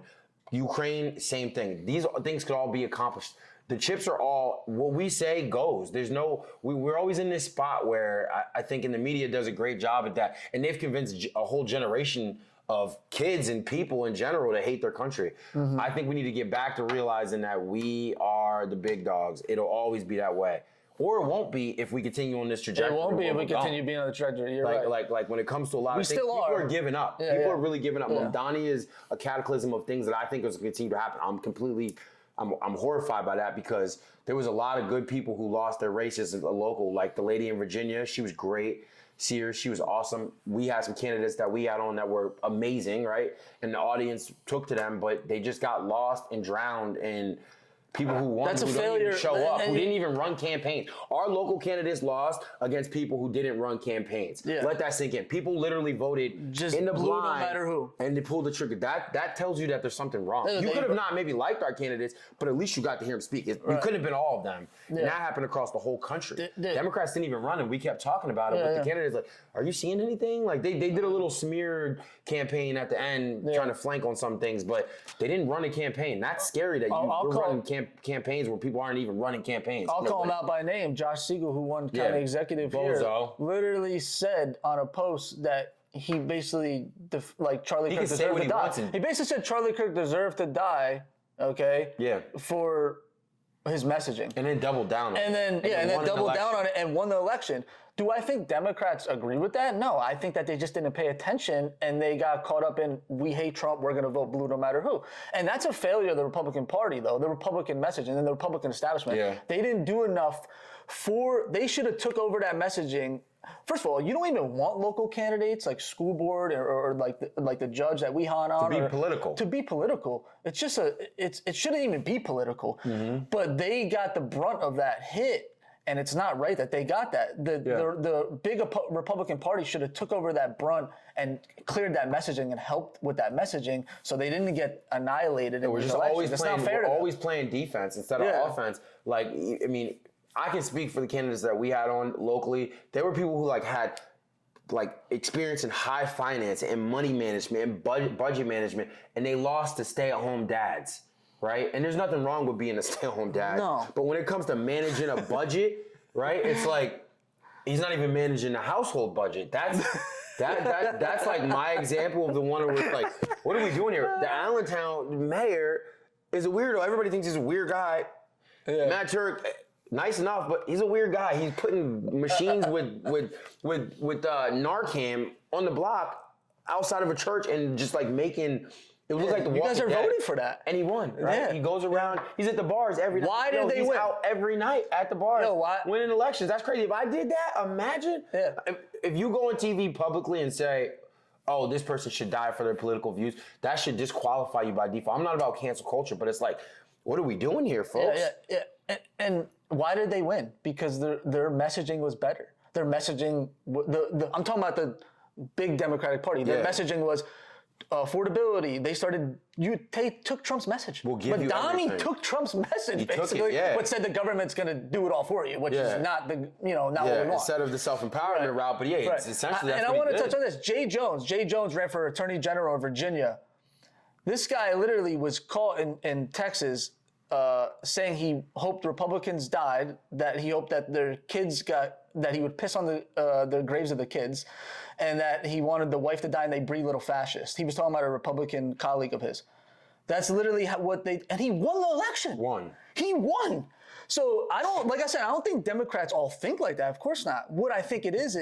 Ukraine, same thing. These things could all be accomplished. The chips are all, what we say goes. There's no, we're always in this spot where I think in the media does a great job at that. And they've convinced a whole generation of kids and people in general to hate their country. I think we need to get back to realizing that we are the big dogs. It'll always be that way. Or it won't be if we continue on this trajectory. It won't be if we continue being on the trajectory. You're right. Like when it comes to a lot of things, still people are giving up. People are really giving up. Yeah. Mamdani is a cataclysm of things that I think is going to continue to happen. I'm horrified by that because there was a lot of good people who lost their races at the local, like the lady in Virginia. She was great. Sears, she was awesome. We had some candidates that we had on that were amazing, right? And the audience took to them, but they just got lost and drowned in people who won, That's who a didn't failure. even show up, who didn't even run campaigns. Our local candidates lost against people who didn't run campaigns. Yeah. Let that sink in. People literally voted Just in the blew blind, no matter who, and they pulled the trigger. That tells you that there's something wrong. You could have not maybe liked our candidates, but at least you got to hear them speak. We couldn't have been all of them. And that happened across the whole country. Democrats didn't even run, and we kept talking about it. But the candidates like, are you seeing anything? Like they did a little smeared campaign at the end, trying to flank on some things, but they didn't run a campaign. That's scary that you're running campaigns where people aren't even running campaigns. I'll call him out by name. Josh Siegel, who won county executive here, literally said on a post that he basically, like Charlie Kirk deserved to die. He basically said Charlie Kirk deserved to die, for his messaging. And then doubled down on it. And then doubled down on it and won the election. Do I think Democrats agree with that? No, I think that they just didn't pay attention and they got caught up in, we hate Trump, we're going to vote blue no matter who. And that's a failure of the Republican Party, though, the Republican messaging and the Republican establishment. They didn't do enough they should have took over that messaging. First of all, you don't even want local candidates like school board or like the judge that we haunt on. To be political. To be political. It's just it shouldn't even be political. But they got the brunt of that hit. And it's not right that they got that. The big Republican Party should have took over that brunt and cleared that messaging and helped with that messaging so they didn't get annihilated. We're just always playing defense instead of offense. Like, I mean, I can speak for the candidates that we had on locally. There were people who had experience in high finance and money management and budget management, and they lost to stay-at-home dads. Right? And there's nothing wrong with being a stay-at-home dad. No. But when it comes to managing a budget, right? It's like he's not even managing the household budget. That's like my example of the one where it's like, what are we doing here? The Allentown mayor is a weirdo. Everybody thinks he's a weird guy. Matt Turk, nice enough, but he's a weird guy. He's putting machines with Narcan on the block outside of a church and just making. It was like the You guys are voting for that. And he won, right? Yeah. He goes around, he's at the bars every night. Why did they he's win? out every night at the bars winning elections. That's crazy. If I did that, imagine. Yeah. If you go on TV publicly and say, oh, this person should die for their political views, that should disqualify you by default. I'm not about cancel culture, but it's like, what are we doing here, folks? Yeah. And why did they win? Because their messaging was better. Their messaging, I'm talking about the big Democratic Party. Their messaging was affordability. They took Trump's message. Mamdani took Trump's message basically, but said the government's going to do it all for you, which is not what we want. Instead of the self-empowerment route, but it's essentially that's and what I want to did. touch on this. Jay Jones ran for Attorney General of Virginia. This guy literally was caught in Texas saying he hoped Republicans died, that he hoped that their kids that he would piss on the graves of the kids, and that he wanted the wife to die and they breed little fascists. He was talking about a Republican colleague of his. That's literally and he won the election. He won. So I don't think Democrats all think like that. Of course not. What I think it is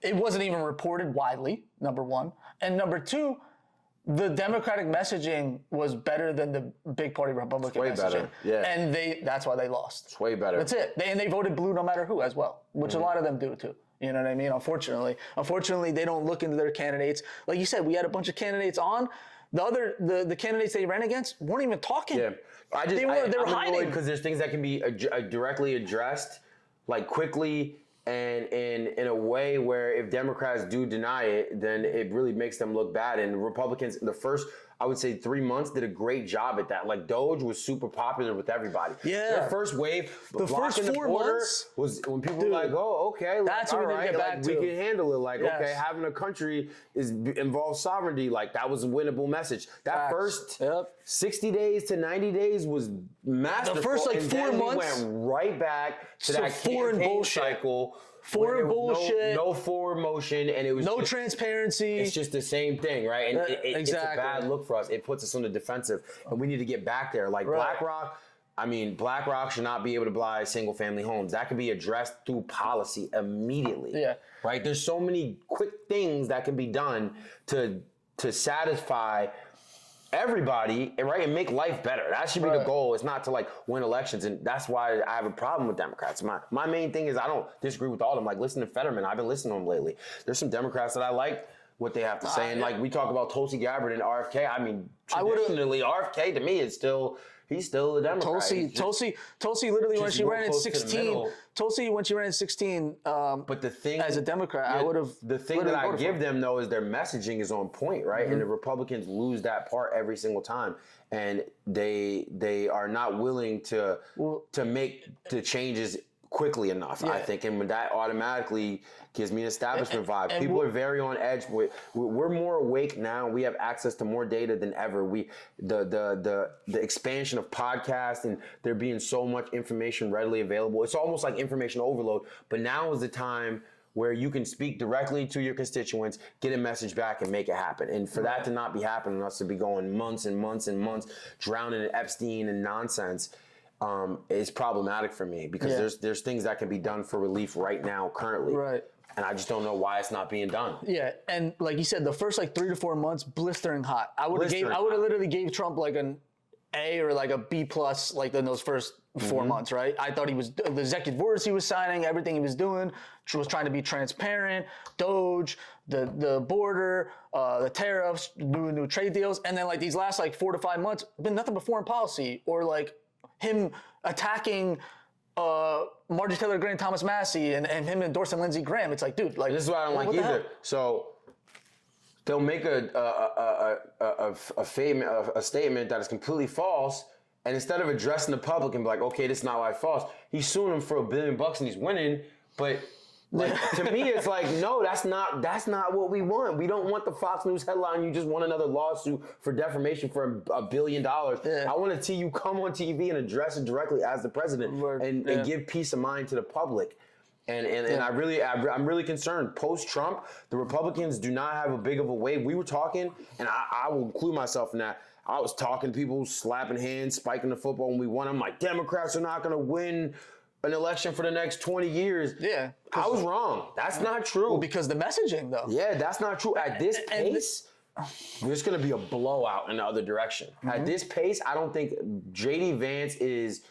it wasn't even reported widely, number one. And number two, the Democratic messaging was better than the big party Republican messaging. Better, yeah. And that's why they lost. It's way better. That's it. And they voted blue no matter who as well, which a lot of them do too. You know what I mean? Unfortunately, they don't look into their candidates. Like you said, we had a bunch of candidates on. The candidates they ran against weren't even talking. Yeah, They were hiding because there's things that can be directly addressed, like quickly and in a way where if Democrats do deny it, then it really makes them look bad. And Republicans, the first, I would say 3 months, did a great job at that. Like Doge was super popular with everybody. Yeah. Their first wave, The first 4 months was when people were like, "Oh, okay, that's all what we need to right, get like, back we to. can handle it." Like, Yes. okay, having a country involves sovereignty. Like that was a winnable message. That Facts. first Yep. 60 days to 90 days was masterful. The first, like, and 4 then months, we went right back to that foreign campaign bullshit. cycle. Foreign where there was bullshit. No forward motion, and it was No just, transparency. it's just the same thing, right? And it's a exactly. bad look for us. It puts us on the defensive, and we need to get back there. Like Right. BlackRock should not be able to buy single-family homes. That can be addressed through policy immediately. Yeah. Right? There's so many quick things that can be done to satisfy everybody, right, and make life better. That should be the goal. It's not to like win elections, and that's why I have a problem with Democrats. My main thing is I don't disagree with all of them. Like listen to Fetterman. I've been listening to him lately. There's some Democrats that I like what they have to say, and like we talk about Tulsi Gabbard and RFK. I mean, traditionally RFK to me is he's still a Democrat. Tulsi literally when she real ran in close to the 16, middle. Tulsi when she ran in 16, But the thing, as a Democrat, I would have. The thing that I give them though is their messaging is on point, right? And the Republicans lose that part every single time, and they are not willing to make the changes quickly enough, I think, and when that automatically gives me an establishment vibe. People are very on edge. We're more awake now. We have access to more data than ever. The expansion of podcasts and there being so much information readily available. It's almost like information overload. But now is the time where you can speak directly to your constituents, get a message back, and make it happen. And for that to not be happening, us to be going months and months and months, drowning in Epstein and nonsense. Is problematic for me because there's things that can be done for relief right now, currently. Right. And I just don't know why it's not being done. Yeah, and like you said, the first like 3 to 4 months, blistering hot. I would have literally gave Trump like an A or like a B plus like in those first 4 months, right? I thought the executive orders he was signing, everything he was doing, was trying to be transparent, Doge, the border, the tariffs, new trade deals, and then like these last like 4 to 5 months, been nothing but foreign policy or like him attacking Marjorie Taylor Greene, Thomas Massey, and him endorsing Lindsey Graham. It's like, dude, like this is what I don't like either. So they'll make a statement that is completely false, and instead of addressing the public and be like, okay, this is not why it's false, he's suing him for $1 billion and he's winning, but. Like to me, it's like no, that's not what we want. We don't want the Fox News headline. You just want another lawsuit for defamation for $1 billion. Yeah. I want to see you come on TV and address it directly as the president and give peace of mind to the public. And I'm really concerned. Post-Trump, the Republicans do not have a big of a wave. We were talking, and I will include myself in that. I was talking to people slapping hands, spiking the football when we won. I'm like, Democrats are not going to win an election for the next 20 years. Yeah. I was wrong. That's not true. Well, because the messaging, though. Yeah, that's not true. At this pace, there's going to be a blowout in the other direction. At this pace, I don't think J.D. Vance is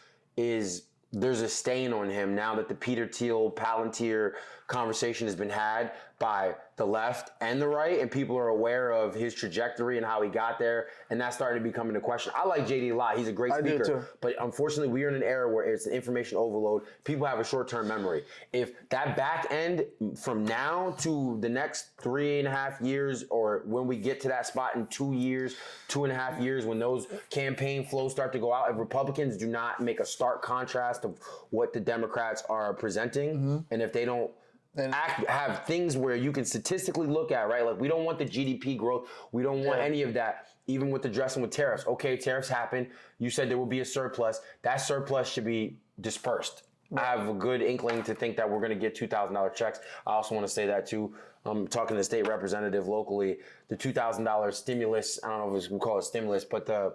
there's a stain on him now that the Peter Thiel, Palantir conversation has been had by the left and the right, and people are aware of his trajectory and how he got there, and that's starting to become into question. I like JD a lot. He's a great speaker. I do too. But unfortunately, we are in an era where it's an information overload. People have a short-term memory. If that back end from now to the next 3.5 years, or when we get to that spot in 2 years, 2.5 years, when those campaign flows start to go out, if Republicans do not make a stark contrast of what the Democrats are presenting, and if they don't have things where you can statistically look at, right? Like we don't want the GDP growth. We don't want any of that, even with addressing with tariffs. Okay, tariffs happen. You said there will be a surplus. That surplus should be dispersed. I have a good inkling to think that we're going to get $2,000 checks. I also want to say that too. I'm talking to the state representative locally. The $2,000 stimulus, I don't know if we call it stimulus, but the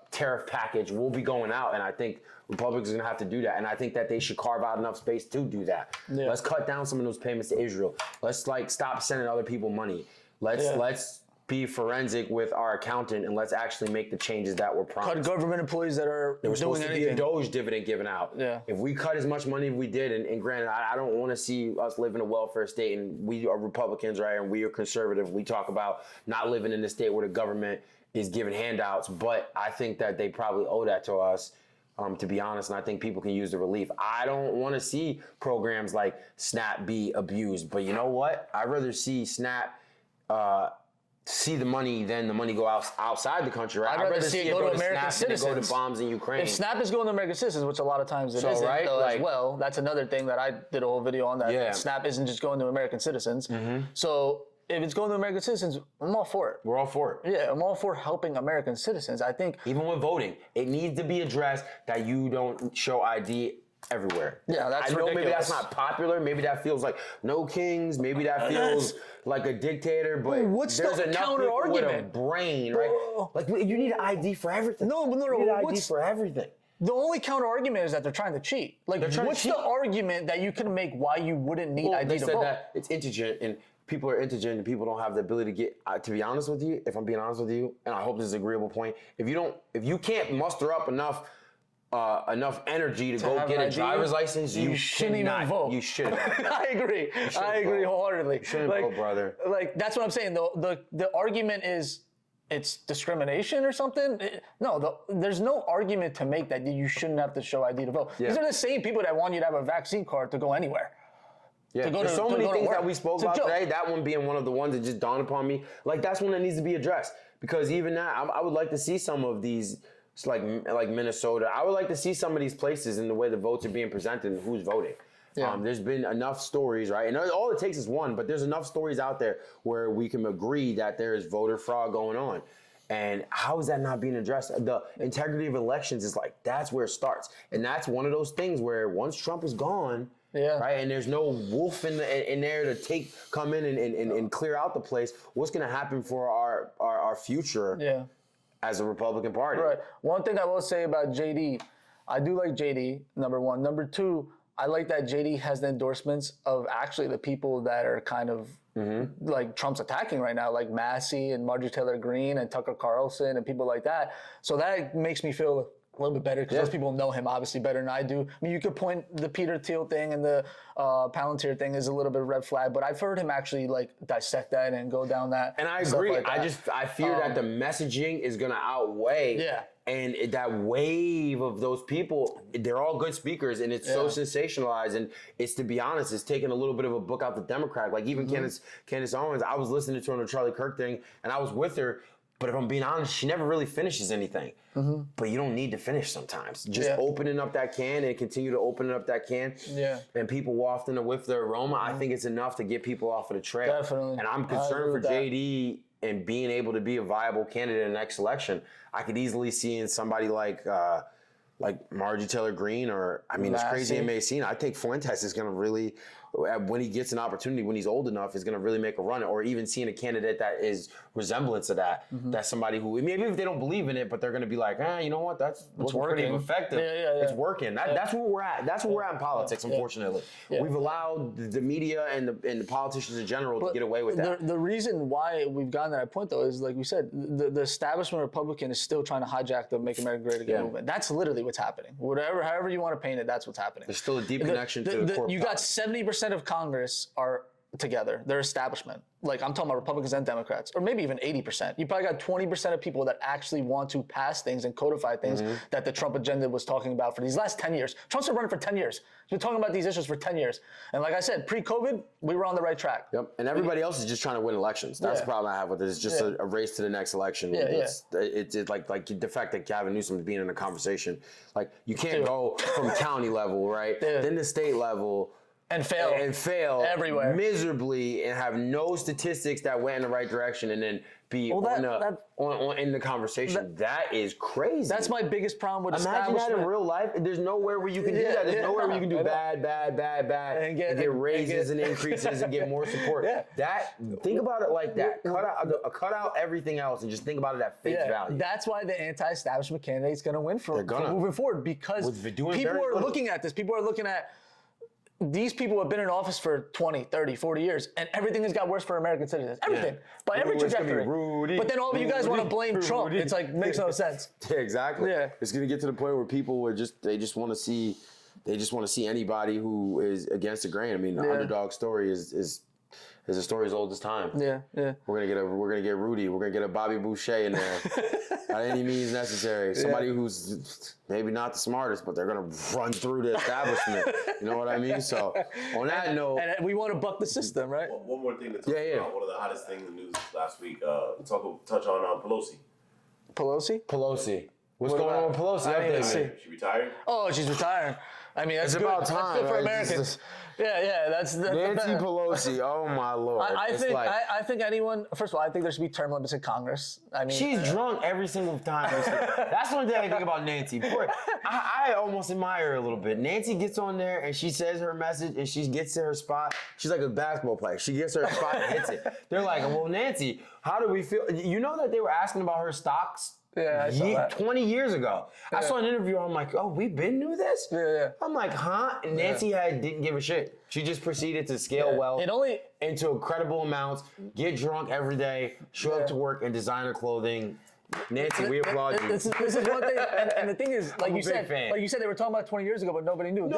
tariff package will be going out, and I think Republicans are going to have to do that. And I think that they should carve out enough space to do that. Yeah. Let's cut down some of those payments to Israel. Let's stop sending other people money. Let's be forensic with our accountant and let's actually make the changes that were promised. Cut government employees that are There was doing supposed to anything. be a Doge dividend given out. Yeah. If we cut as much money as we did, and granted, I don't want to see us live in a welfare state, and we are Republicans, right, and we are conservative. We talk about not living in a state where the government is giving handouts, but I think that they probably owe that to us, to be honest, and I think people can use the relief. I don't want to see programs like SNAP be abused, but you know what? I'd rather see SNAP see the money than the money go outside the country, right? I'd rather see it go to American SNAP than it go to citizens. bombs in Ukraine. If SNAP is going to American citizens, which a lot of times it So, isn't, right, though, like- as well, that's another thing that I did a whole video on, that Yeah. SNAP isn't just going to American citizens. So if it's going to American citizens, I'm all for it. We're all for it. Yeah, I'm all for helping American citizens. I think, Even with voting, it needs to be addressed that you don't show ID everywhere. Yeah, that's I know maybe ridiculous. that's not popular. Maybe that feels like no kings. Maybe that feels like a dictator. But what's the there's enough people with a counter-argument? brain, right? Bro. Like you need an ID for everything. No, you need an ID what's- for everything. the only counter argument is that they're trying to cheat. Like, They're trying to what's cheat. the argument that you can make why you wouldn't need Well, ID they to said vote? that it's indigent and people are indigent and people don't have the ability to get. To be honest with you, if I'm being honest with you, and I hope this is an agreeable point, if you can't muster up enough energy to go have get an a ID, driver's license, you shouldn't even cannot vote. You shouldn't. I agree. I agree vote. wholeheartedly. Shouldn't vote, brother. Like, that's what I'm saying. The argument is it's discrimination or something. There's no argument to make that you shouldn't have to show ID to vote. Yeah. These are the same people that want you to have a vaccine card to go anywhere. Yeah, to go there's to- so to many go to things work. that we spoke It's a about joke. today. That one being one of the ones that just dawned upon me. Like that's one that needs to be addressed because even that, I would like to see some of these, it's like Minnesota. I would like to see some of these places in the way the votes are being presented and who's voting. Yeah. There's been enough stories, right? And all it takes is one, but there's enough stories out there where we can agree that there is voter fraud going on. And how is that not being addressed? The integrity of elections is like, that's where it starts. And that's one of those things where once Trump is gone, Yeah. right, and there's no wolf in there to come in and clear out the place, what's going to happen for our future Yeah. as a Republican Party? Right. One thing I will say about JD, I do like JD, number one. Number two, I like that JD has the endorsements of actually the people that are kind of like Trump's attacking right now, like Massey and Marjorie Taylor Greene and Tucker Carlson and people like that. So that makes me feel a little bit better because those people know him obviously better than I do. I mean, you could point the Peter Thiel thing and the Palantir thing is a little bit red flag, but I've heard him actually like dissect that and go down that. And I stuff agree. like that. I fear that the messaging is going to outweigh. Yeah. And that wave of those people, they're all good speakers, and it's so sensationalized. And it's, to be honest, it's taking a little bit of a book out the Democrat. Like even Candace Owens, I was listening to her on the Charlie Kirk thing, and I was with her. But if I'm being honest, she never really finishes anything. But you don't need to finish sometimes. Just opening up that can and continue to open up that can. Yeah. And people wafting it with their aroma, I think it's enough to get people off of the trail. Definitely. And I'm I concerned agree for with that. JD and being able to be a viable candidate in the next election. I could easily see in somebody like Marjorie Taylor Greene, or I mean, as crazy as it may seem, I think Fuentes is going to really, when he gets an opportunity, when he's old enough, is going to really make a run. Or even seeing a candidate that is resemblance of that. That's somebody who, maybe if they don't believe in it, but they're going to be like, you know what, that's looking pretty working. effective. Yeah. It's working. That's where we're at. That's where we're at in politics, unfortunately. Yeah. We've allowed the media and the politicians in general to get away with that. The reason why we've gotten to that point, though, is like we said, the establishment Republican is still trying to hijack the Make America Great Again movement. That's literally what's happening. However you want to paint it, that's what's happening. There's still a deep connection to the corporate. You got 70% of Congress are together. They're establishment. Like, I'm talking about Republicans and Democrats, or maybe even 80%. You probably got 20% of people that actually want to pass things and codify things that the Trump agenda was talking about for these last 10 years. Trump's been running for 10 years. He's been talking about these issues for 10 years. And like I said, pre-COVID, we were on the right track. Yep, and everybody else is just trying to win elections. That's the problem I have with it. It's just a race to the next election. It's like the fact that Gavin Newsom is being in a conversation. Like, you can't go from county level, right? Then the state level. And fail everywhere miserably and have no statistics that went in the right direction and then be in the conversation. That is crazy. That's my biggest problem with Imagine establishment. that in real life. There's nowhere where you can do that. There's nowhere where you can do bad, and get raises and increases and get more support. Think about it like that. Cut out everything else and just think about it at face value. That's why the anti-establishment candidate's going to win for moving forward, because people are looking at this. People are looking at these people have been in office for 20, 30, 40 years, and everything has got worse for American citizens. Everything. By every It's gonna be trajectory. Rudy, But then all of you guys want to blame Rudy, Trump. Rudy. It's like, makes no sense. Yeah, exactly. Yeah. It's gonna get to the point where people would they just want to see anybody who is against the grain. I mean, the underdog story is a story as old as time. Yeah, yeah. We're gonna get Rudy. We're gonna get a Bobby Boucher in there. At any means necessary. Somebody who's maybe not the smartest, but they're gonna run through the establishment. You know what I mean? So on that note, And we want to buck the system, right? One more thing to talk Yeah. about. One of the hottest things in the news last week. Touch on Pelosi. Pelosi. What's What going about- on with Pelosi? I didn't Update see. me. She retired. Oh, she's retiring. I mean, that's It's good. about That's time, good for right? Americans. Yeah, that's Nancy Pelosi. Oh my lord. I It's think like, I think anyone. First of all, I think there should be term limits in Congress. I mean, she's drunk every single time. That's one thing I think about Nancy. Boy, I almost admire her a little bit. Nancy gets on there and she says her message and she gets to her spot. She's like a basketball player. She gets to her spot and hits it. They're like, well, Nancy, how do we feel? You know that they were asking about her stocks? Yeah, I saw that. 20 years ago. I saw an interview. I'm like, oh, we been knew this? Yeah. I'm like, huh? And Nancy didn't give a shit. She just proceeded to scale wealth It only into incredible amounts, get drunk every day, show up to work in designer clothing. Nancy, we applaud you. This is one thing, and the thing is, like I'm a you big said, fan. like you said, they were talking about 20 years ago, but nobody knew.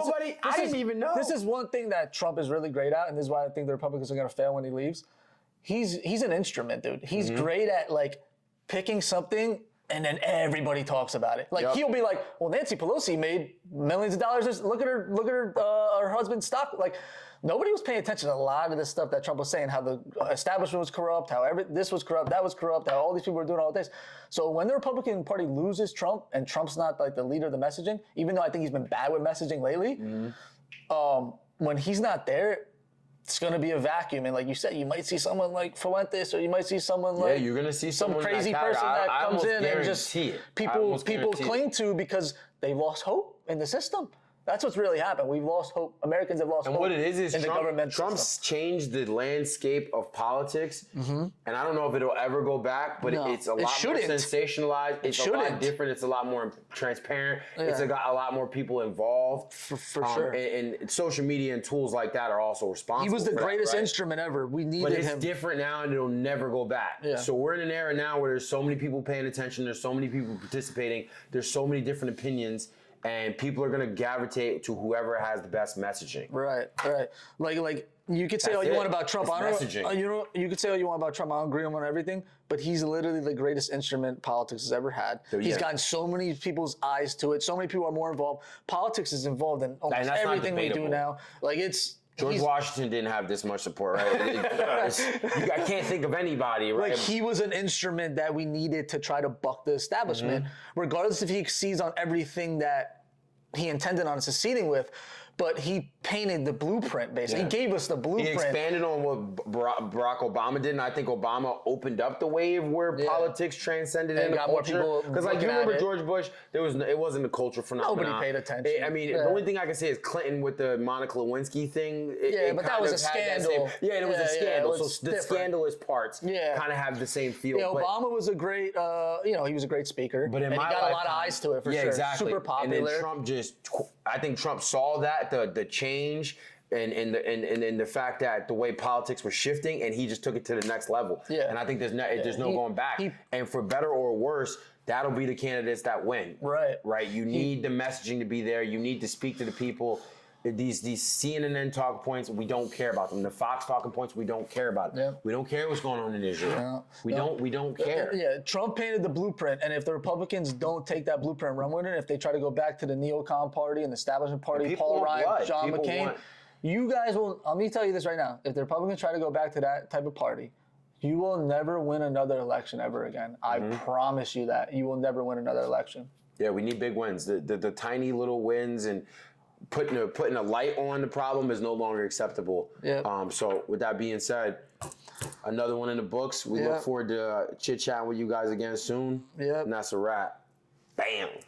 I didn't even know. This is one thing that Trump is really great at, and this is why I think the Republicans are going to fail when he leaves. He's an instrument, dude. He's great at like picking something. And then everybody talks about it. Like he'll be like, "Well, Nancy Pelosi made millions of dollars. Look at her husband's stock." Like nobody was paying attention to a lot of this stuff that Trump was saying. How the establishment was corrupt. How this was corrupt. That was corrupt. How all these people were doing all this. So when the Republican Party loses Trump, and Trump's not like the leader of the messaging, even though I think he's been bad with messaging lately, when he's not there, it's going to be a vacuum. And like you said, you might see someone like Fuentes, or you might see someone like you're gonna see some someone crazy like person that I comes almost in and just guarantee it. I people almost guarantee cling it. to because they lost hope in the system. That's what's really happened. We've lost hope. Americans have lost And hope. what it is in the government Trump's system. changed the landscape of politics, and I don't know if it'll ever go back, but No, it's a it lot more shouldn't. sensationalized. It's a lot shouldn't. different. It's a lot more transparent. It's Yeah. got a lot more people involved. For sure. And social media and tools like that are also responsible. He was the for that, greatest right? instrument ever. We needed But it's him. different now, and it'll never go back. Yeah. So we're in an era now where there's so many people paying attention. There's so many people participating. There's so many different opinions, and people are going to gravitate to whoever has the best messaging. Right. Like you could say all you it. want about Trump. It's I don't messaging. you could say all you want about Trump. I don't agree with him on everything, but he's literally the greatest instrument politics has ever had. So, He's yeah. gotten so many people's eyes to it. So many people are more involved. Politics is involved in almost And that's not everything we do debatable. now. Like it's George he's- Washington didn't have this much support, right? I can't think of anybody, right? Like he was an instrument that we needed to try to buck the establishment, regardless if he exceeds on everything that he intended on succeeding with. But he painted the blueprint, basically. Yeah. He gave us the He blueprint. expanded on what Barack Obama did, and I think Obama opened up the wave where politics transcended And into got more culture. people Because, like, you looking at remember it. George Bush? It wasn't a culture phenomenon. Nobody paid attention. I mean, Yeah. the only thing I can say is Clinton with the Monica Lewinsky thing. But that was a scandal. And it was a scandal. it was So the different. scandalous parts kind of have the same feel. Yeah, but, Obama was a great, he was a great speaker. But in and my he got a lot of lifetime- eyes to it for yeah, sure. exactly. Super popular. And then Trump I think Trump saw that the change and the fact that the way politics was shifting, and he just took it to the next level. Yeah. And I think there's no going back. And for better or worse, that'll be the candidates that win. Right. Right. You need the messaging to be there. You need to speak to the people. These CNN talk points, we don't care about them. The Fox talking points, we don't care about. Yeah. We don't care what's going on in Israel. We don't care. Yeah, Trump painted the blueprint, and if the Republicans don't take that blueprint and run with it, if they try to go back to the neocon party and the establishment party, people Paul want Ryan, blood. John People McCain, want- you guys will, let me tell you this right now, if the Republicans try to go back to that type of party, you will never win another election ever again. I promise you that. You will never win another election. Yeah, we need big wins. The tiny little wins and putting a light on the problem is no longer acceptable. Yeah. So with that being said, another one in the books. We Yeah. look forward to chit chatting with you guys again soon. Yeah. And that's a wrap. Bam.